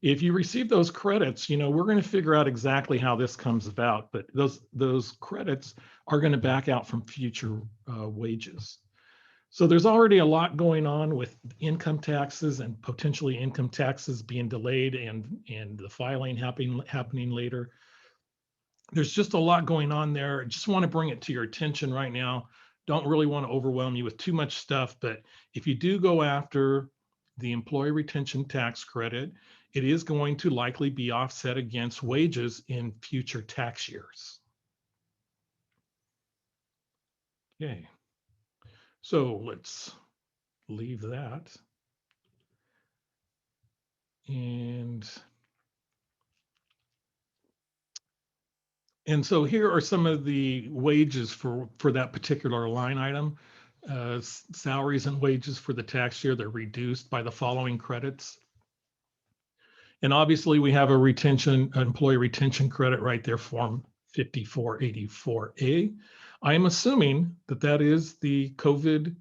If you receive those credits, you know, we're going to figure out exactly how this comes about, but those credits are going to back out from future wages. So there's already a lot going on with income taxes and potentially income taxes being delayed and the filing happening later. There's just a lot going on there. I just want to bring it to your attention right now. Don't really want to overwhelm you with too much stuff, but if you do go after the employee retention tax credit, it is going to likely be offset against wages in future tax years. Okay, so let's leave that. And so here are some of the wages for that particular line item. Salaries and wages for the tax year, they're reduced by the following credits. And obviously we have a employee retention credit right there, form 5484A. I am assuming that that is the COVID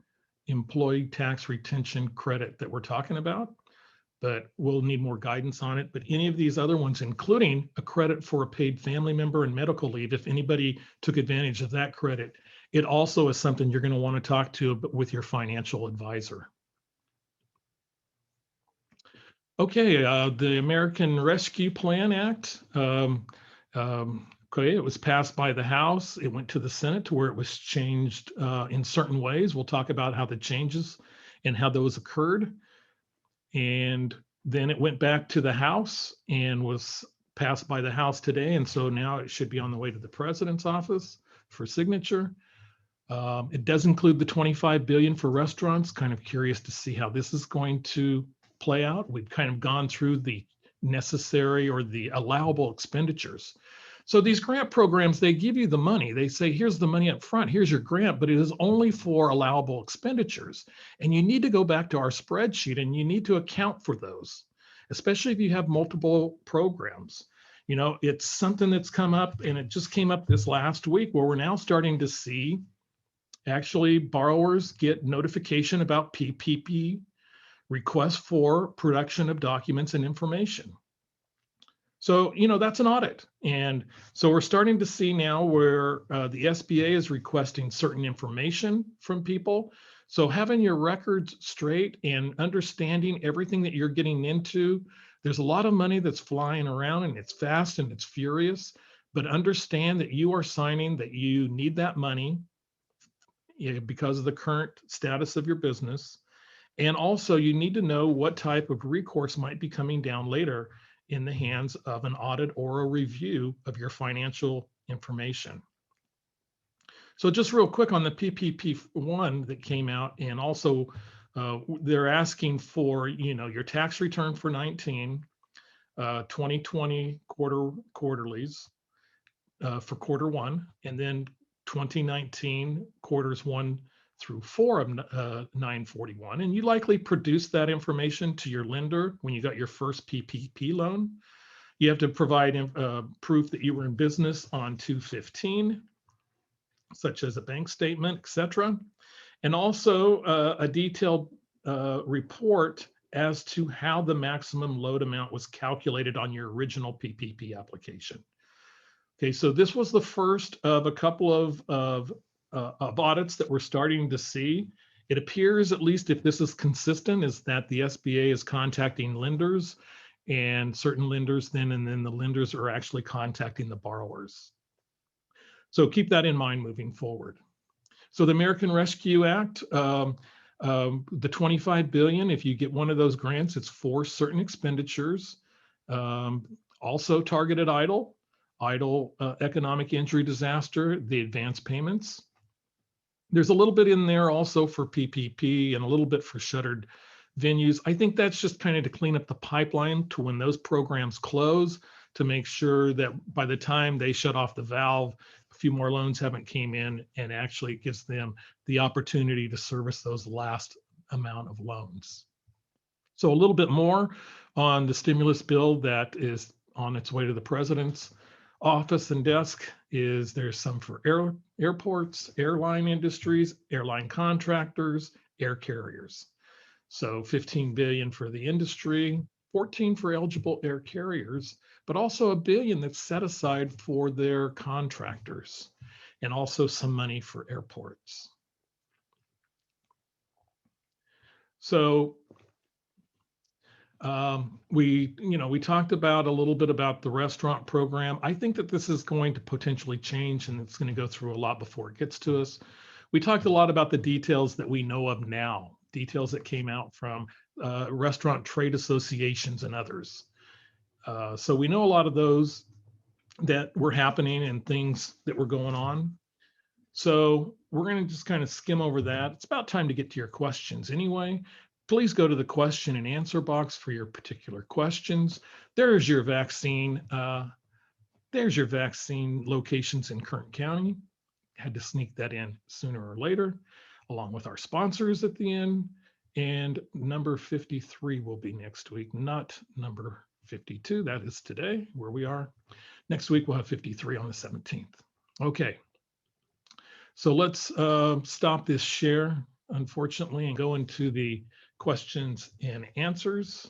employee tax retention credit that we're talking about, but we'll need more guidance on it. But any of these other ones, including a credit for a paid family member and medical leave, if anybody took advantage of that credit, it also is something you're going to want to talk to with your financial advisor. Okay, the American Rescue Plan Act. Okay, it was passed by the House. It went to the Senate to where it was changed in certain ways. We'll talk about how the changes and how those occurred. And then it went back to the House and was passed by the House today. And so now it should be on the way to the president's office for signature. It does include the 25 billion for restaurants. Kind of curious to see how this is going to play out. We've kind of gone through the necessary or the allowable expenditures. So these grant programs, they give you the money. They say, here's the money up front, here's your grant, but it is only for allowable expenditures. And you need to go back to our spreadsheet and you need to account for those, especially if you have multiple programs. You know, it's something that's come up, and it just came up this last week where we're now starting to see actually borrowers get notification about PPP requests for production of documents and information. So, you know, that's an audit. And so we're starting to see now where the SBA is requesting certain information from people. So having your records straight and understanding everything that you're getting into, there's a lot of money that's flying around and it's fast and it's furious, but understand that you are signing that you need that money because of the current status of your business. And also you need to know what type of recourse might be coming down later in the hands of an audit or a review of your financial information. So just real quick on the PPP1 that came out, and also they're asking for, you know, your tax return for 19, 2020 quarterlies for quarter one, and then 2019 quarters 1 through 4 of 941. And you likely produce that information to your lender when you got your first PPP loan. You have to provide proof that you were in business on 2/15, such as a bank statement, etc. And also a detailed report as to how the maximum load amount was calculated on your original PPP application. Okay, so this was the first of a couple of audits that we're starting to see. It appears, at least if this is consistent, is that the SBA is contacting lenders and certain lenders and then the lenders are actually contacting the borrowers. So keep that in mind moving forward. So the American Rescue Act, the 25 billion, if you get one of those grants, it's for certain expenditures. Also targeted EIDL, economic injury disaster, the advance payments. There's a little bit in there also for PPP and a little bit for shuttered venues. I think that's just kind of to clean up the pipeline to when those programs close, to make sure that by the time they shut off the valve, a few more loans haven't came in, and actually gives them the opportunity to service those last amount of loans. So a little bit more on the stimulus bill that is on its way to the president's office and desk is there's some for airports, airline industries, airline contractors, air carriers. So 15 billion for the industry, 14 for eligible air carriers, but also $1 billion that's set aside for their contractors, and also some money for airports. So we talked about a little bit about the restaurant program. I think that this is going to potentially change, and it's going to go through a lot before it gets to us. We talked a lot about the details that we know of now, details that came out from restaurant trade associations and others. So we know a lot of those that were happening and things that were going on. So we're going to just kind of skim over that. It's about time to get to your questions anyway. Please go to the question and answer box for your particular questions. There's your vaccine. There's your vaccine locations in Kern County. Had to sneak that in sooner or later, along with our sponsors at the end. And number 53 will be next week, not number 52. That is today, where we are. Next week, we'll have 53 on the 17th. Okay. So let's stop this share, unfortunately, and go into the questions and answers.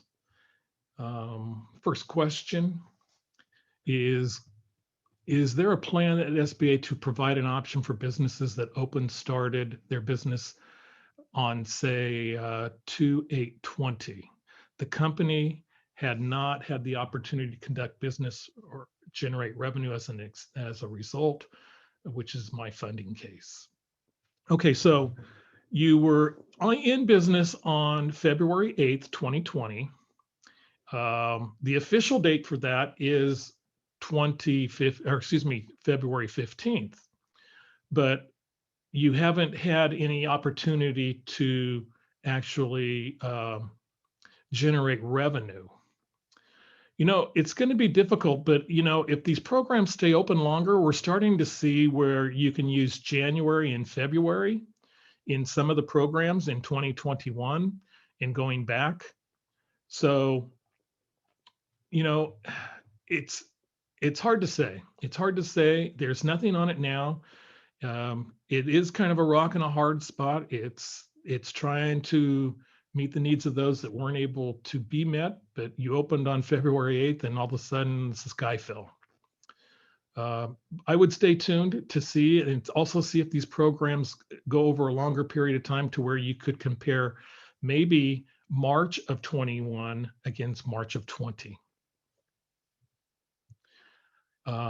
First question is there a plan at SBA to provide an option for businesses that started their business on, say, 2/8/20? The company had not had the opportunity to conduct business or generate revenue as a result, which is my funding case. Okay, so you were in business on February 8th, 2020. The official date for that is February 15th, but you haven't had any opportunity to actually generate revenue. It's going to be difficult, but if these programs stay open longer, we're starting to see where you can use January and February in some of the programs in 2021 and going back. So, it's hard to say. It's hard to say. There's nothing on it now. It is kind of a rock and a hard spot. It's trying to meet the needs of those that weren't able to be met, but you opened on February 8th and all of a sudden the sky fell. I would stay tuned to see and also see if these programs go over a longer period of time to where you could compare maybe March of 21 against March of 20.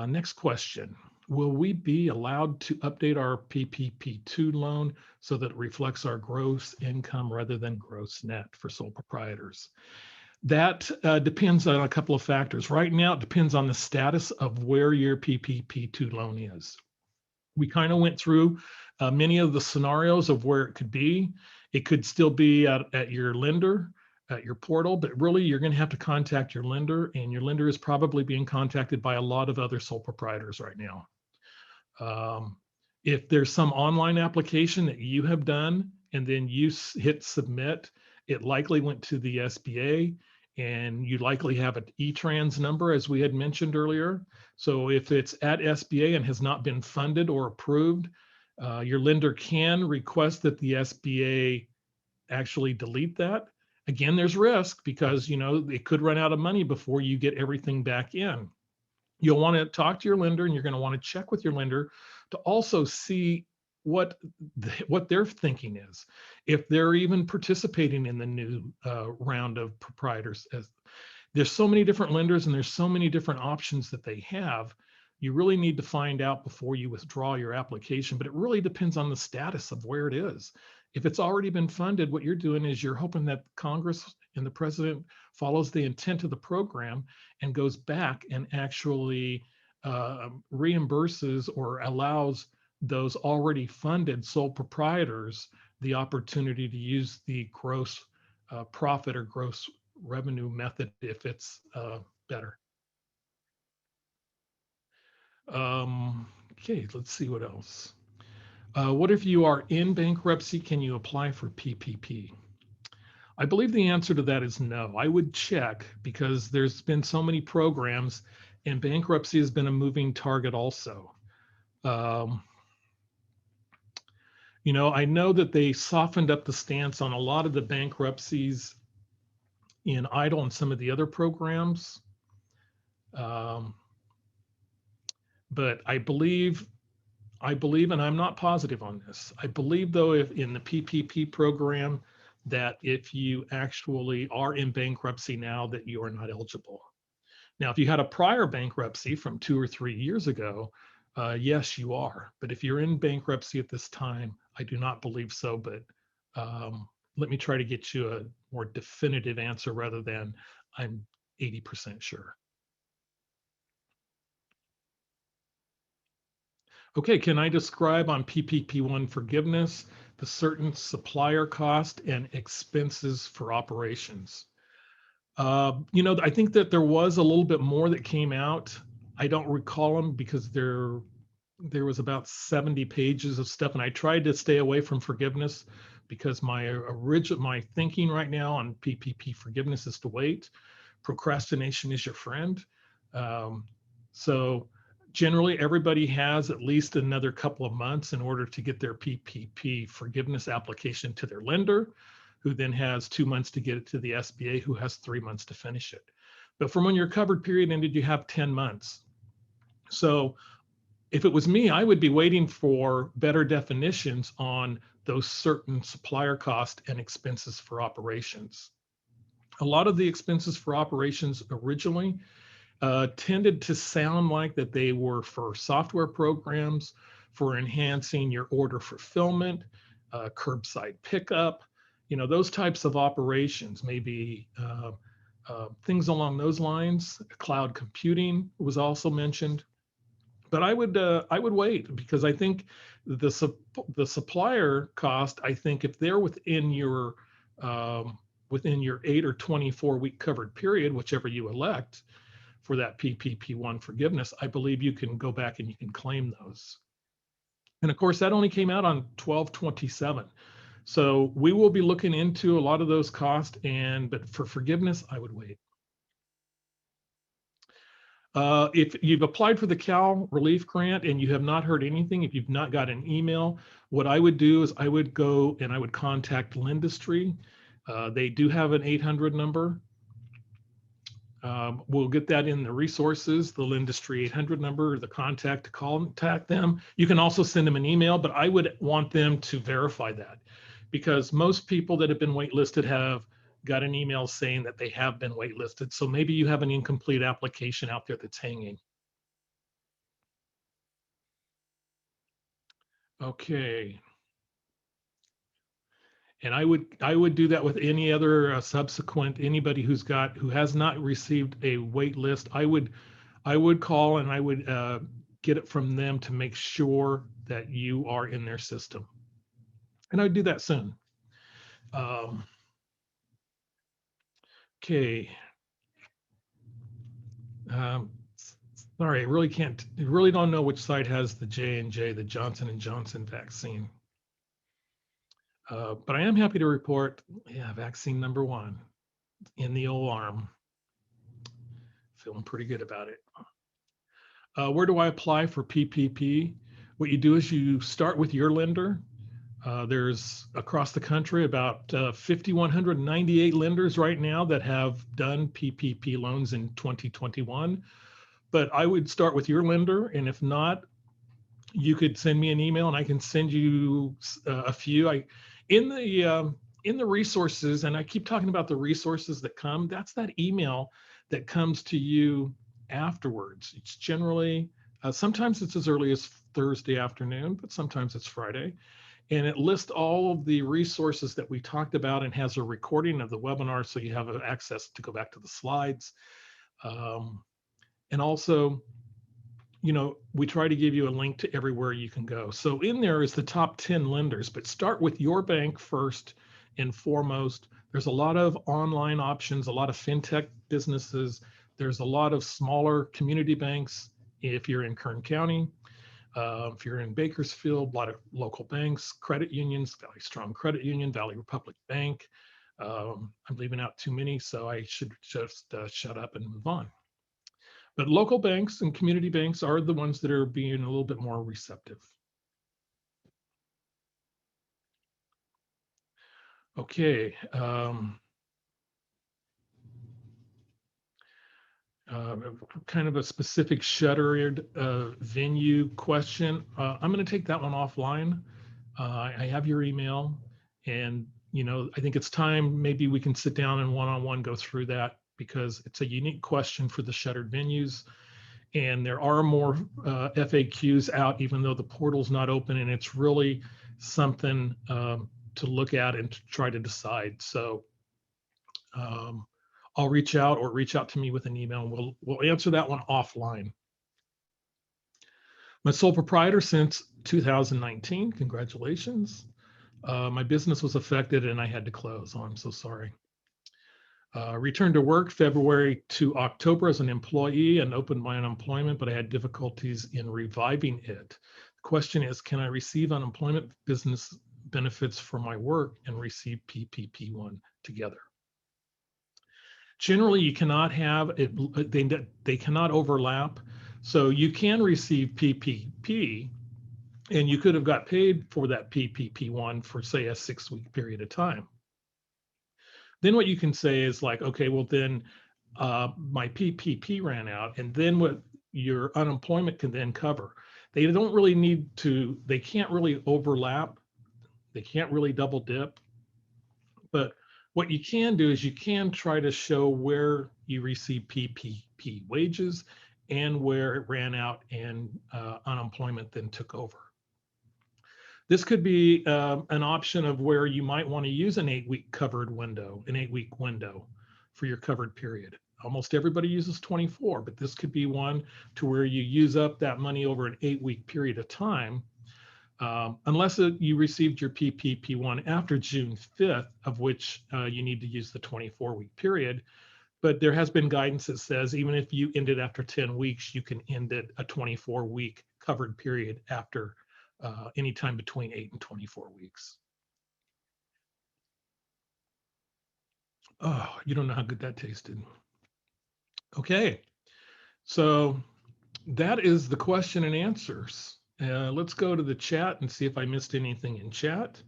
Next question. Will we be allowed to update our PPP2 loan so that it reflects our gross income rather than gross net for sole proprietors? That depends on a couple of factors. Right now, it depends on the status of where your PPP2 loan is. We kind of went through many of the scenarios of where it could be. It could still be at your lender, at your portal, but really you're going to have to contact your lender, and your lender is probably being contacted by a lot of other sole proprietors right now. If there's some online application that you have done and then you hit submit, it likely went to the SBA, and you likely have an E-Trans number, as we had mentioned earlier. So if it's at SBA and has not been funded or approved, your lender can request that the SBA actually delete that. Again, there's risk because, it could run out of money before you get everything back in. You'll want to talk to your lender, and you're going to want to check with your lender to also see what their thinking is, if they're even participating in the new round of proprietors. There's so many different lenders and there's so many different options that they have. You really need to find out before you withdraw your application, but it really depends on the status of where it is. If it's already been funded, what you're doing is you're hoping that Congress and the president follows the intent of the program and goes back and actually reimburses or allows those already funded sole proprietors the opportunity to use the gross profit or gross revenue method if it's better. Okay, let's see what else. What if you are in bankruptcy? Can you apply for PPP? I believe the answer to that is no. I would check because there's been so many programs, and bankruptcy has been a moving target also. I know that they softened up the stance on a lot of the bankruptcies in EIDL and some of the other programs. But I believe, and I'm not positive on this, I believe though, if in the PPP program, that if you actually are in bankruptcy now, that you are not eligible. Now, if you had a prior bankruptcy from 2 or 3 years ago, yes, you are. But if you're in bankruptcy at this time, I do not believe so. But let me try to get you a more definitive answer rather than I'm 80% sure. Okay, can I describe on PPP1 forgiveness the certain supplier cost and expenses for operations? I think that there was a little bit more that came out. I don't recall them because there was about 70 pages of stuff, and I tried to stay away from forgiveness because my thinking right now on PPP forgiveness is to wait. Procrastination is your friend. Um, so generally, everybody has at least another couple of months in order to get their PPP forgiveness application to their lender, who then has 2 months to get it to the SBA, who has 3 months to finish it. But from when your covered period ended, you have 10 months. So if it was me, I would be waiting for better definitions on those certain supplier cost and expenses for operations. A lot of the expenses for operations originally tended to sound like that they were for software programs, for enhancing your order fulfillment, curbside pickup, those types of operations, maybe things along those lines. Cloud computing was also mentioned. But I would wait because I think the supplier cost, I think if they're within your 8 or 24-week covered period, whichever you elect for that PPP1 forgiveness, I believe you can go back and you can claim those. And of course, that only came out on 12/27. So we will be looking into a lot of those costs, but for forgiveness, I would wait. If you've applied for the Cal Relief Grant and you have not heard anything, if you've not got an email, what I would do is I would go and I would contact Lindustry. They do have an 800 number. We'll get that in the resources, the Lindustry 800 number, the contact to contact them. You can also send them an email, but I would want them to verify that because most people that have been waitlisted have got an email saying that they have been waitlisted. So maybe you have an incomplete application out there that's hanging. Okay. And I would do that with any other subsequent anybody who has not received a wait list. I would call and I would get it from them to make sure that you are in their system. And I would do that soon. Okay. Sorry, I really don't know which side has the J&J, the Johnson & Johnson vaccine. But I am happy to report, vaccine number 1 in the old arm. Feeling pretty good about it. Where do I apply for PPP? What you do is you start with your lender. There's across the country about 5,198 lenders right now that have done PPP loans in 2021. But I would start with your lender, and if not, you could send me an email, and I can send you a few. In the resources, and I keep talking about the resources that come. That's that email that comes to you afterwards. It's generally sometimes it's as early as Thursday afternoon, but sometimes it's Friday. And it lists all of the resources that we talked about and has a recording of the webinar so you have access to go back to the slides. And also, we try to give you a link to everywhere you can go. So in there is the top 10 lenders, but start with your bank first and foremost. There's a lot of online options, a lot of fintech businesses. There's a lot of smaller community banks if you're in Kern County. If you're in Bakersfield, a lot of local banks, credit unions, Valley Strong Credit Union, Valley Republic Bank. I'm leaving out too many, so I should just shut up and move on. But local banks and community banks are the ones that are being a little bit more receptive. Okay. Kind of a specific shuttered venue question. I'm going to take that one offline. I have your email, and I think it's time maybe we can sit down and one-on-one go through that because it's a unique question for the shuttered venues, and there are more FAQs out even though the portal's not open, and it's really something to look at and to try to decide. So I'll reach out or reach out to me with an email, and we'll answer that one offline. I'm a sole proprietor since 2019. Congratulations. My business was affected and I had to close. Oh, I'm so sorry. Returned to work February to October as an employee and opened my unemployment, but I had difficulties in reviving it. The question is, can I receive unemployment business benefits for my work and receive PPP1 together? Generally, you cannot have it, they cannot overlap. So you can receive PPP and you could have got paid for that PPP1 for say a 6-week period of time. Then what you can say is like, okay, well then my PPP ran out, and then what your unemployment can then cover. They don't really need to, they can't really overlap. They can't really double dip. But what you can do is you can try to show where you receive PPP wages and where it ran out and unemployment then took over. This could be an option of where you might want to use an 8-week covered window, an 8-week window for your covered period. Almost everybody uses 24, but this could be one to where you use up that money over an 8-week period of time, unless you received your PPP1 after June 5th, of which you need to use the 24-week period. But there has been guidance that says even if you end it after 10 weeks, you can end it a 24-week covered period after anytime between 8 and 24 weeks. Oh, you don't know how good that tasted. Okay, so that is the question and answers. Let's go to the chat and see if I missed anything in chat.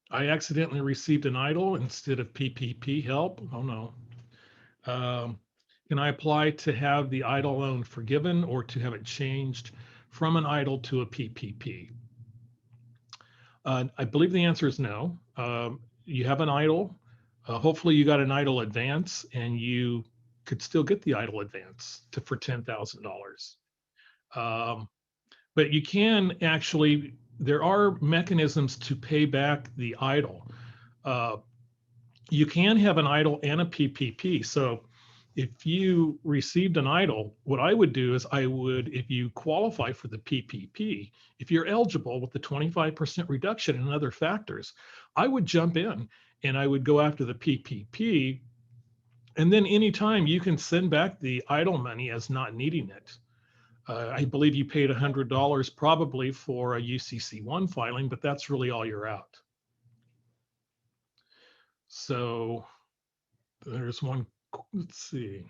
I accidentally received an EIDL instead of PPP help. Oh no. Can I apply to have the EIDL loan forgiven or to have it changed from an EIDL to a PPP? I believe the answer is no. You have an EIDL. Hopefully you got an EIDL advance and you could still get the EIDL advance for $10,000. But you can actually, there are mechanisms to pay back the EIDL. You can have an EIDL and a PPP. So if you received an EIDL, what I would do is I would, if you qualify for the PPP, if you're eligible with the 25% reduction and other factors, I would jump in and I would go after the PPP. And then anytime you can send back the EIDL money as not needing it. I believe you paid $100 probably for a UCC1 filing, but that's really all you're out. So there's one, let's see.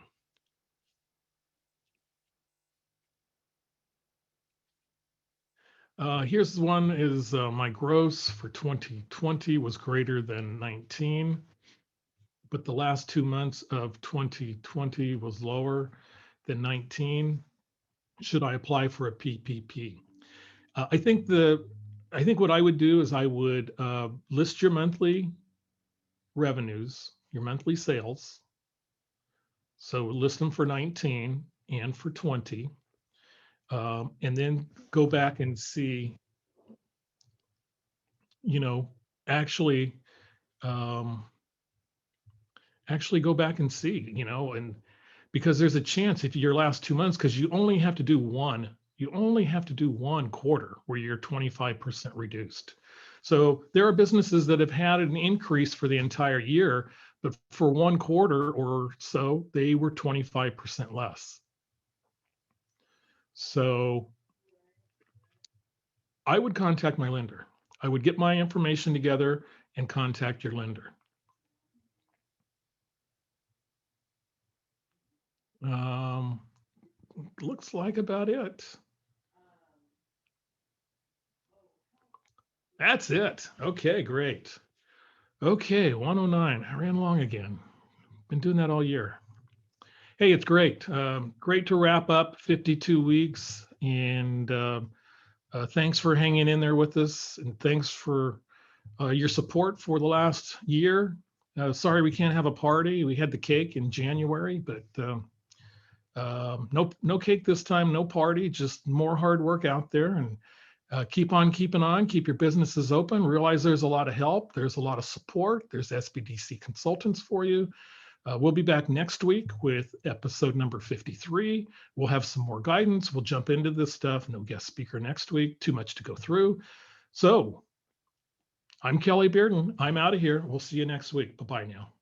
Here's one is my gross for 2020 was greater than 19, but the last 2 months of 2020 was lower than 19. Should I apply for a PPP? I think what I would do is I would list your monthly revenues, your monthly sales. So list them for 19 and for 20. And then go back and see, actually go back and see, and because there's a chance if your last 2 months, because you only have to do one quarter where you're 25% reduced. So there are businesses that have had an increase for the entire year, but for one quarter or so, they were 25% less. So I would contact my lender. I would get my information together and contact your lender. Looks like about it. That's it. Okay, great. Okay, 109. I ran long again. Been doing that all year. Hey, it's great. Great to wrap up 52 weeks. And thanks for hanging in there with us. And thanks for your support for the last year. Sorry we can't have a party. We had the cake in January, but no cake this time, no party, just more hard work out there. And keep on keeping on, keep your businesses open. Realize there's a lot of help. There's a lot of support. There's SBDC consultants for you. We'll be back next week with episode number 53. We'll have some more guidance. We'll jump into this stuff. No guest speaker next week. Too much to go through. So I'm Kelly Bearden. I'm out of here. We'll see you next week. Bye-bye now.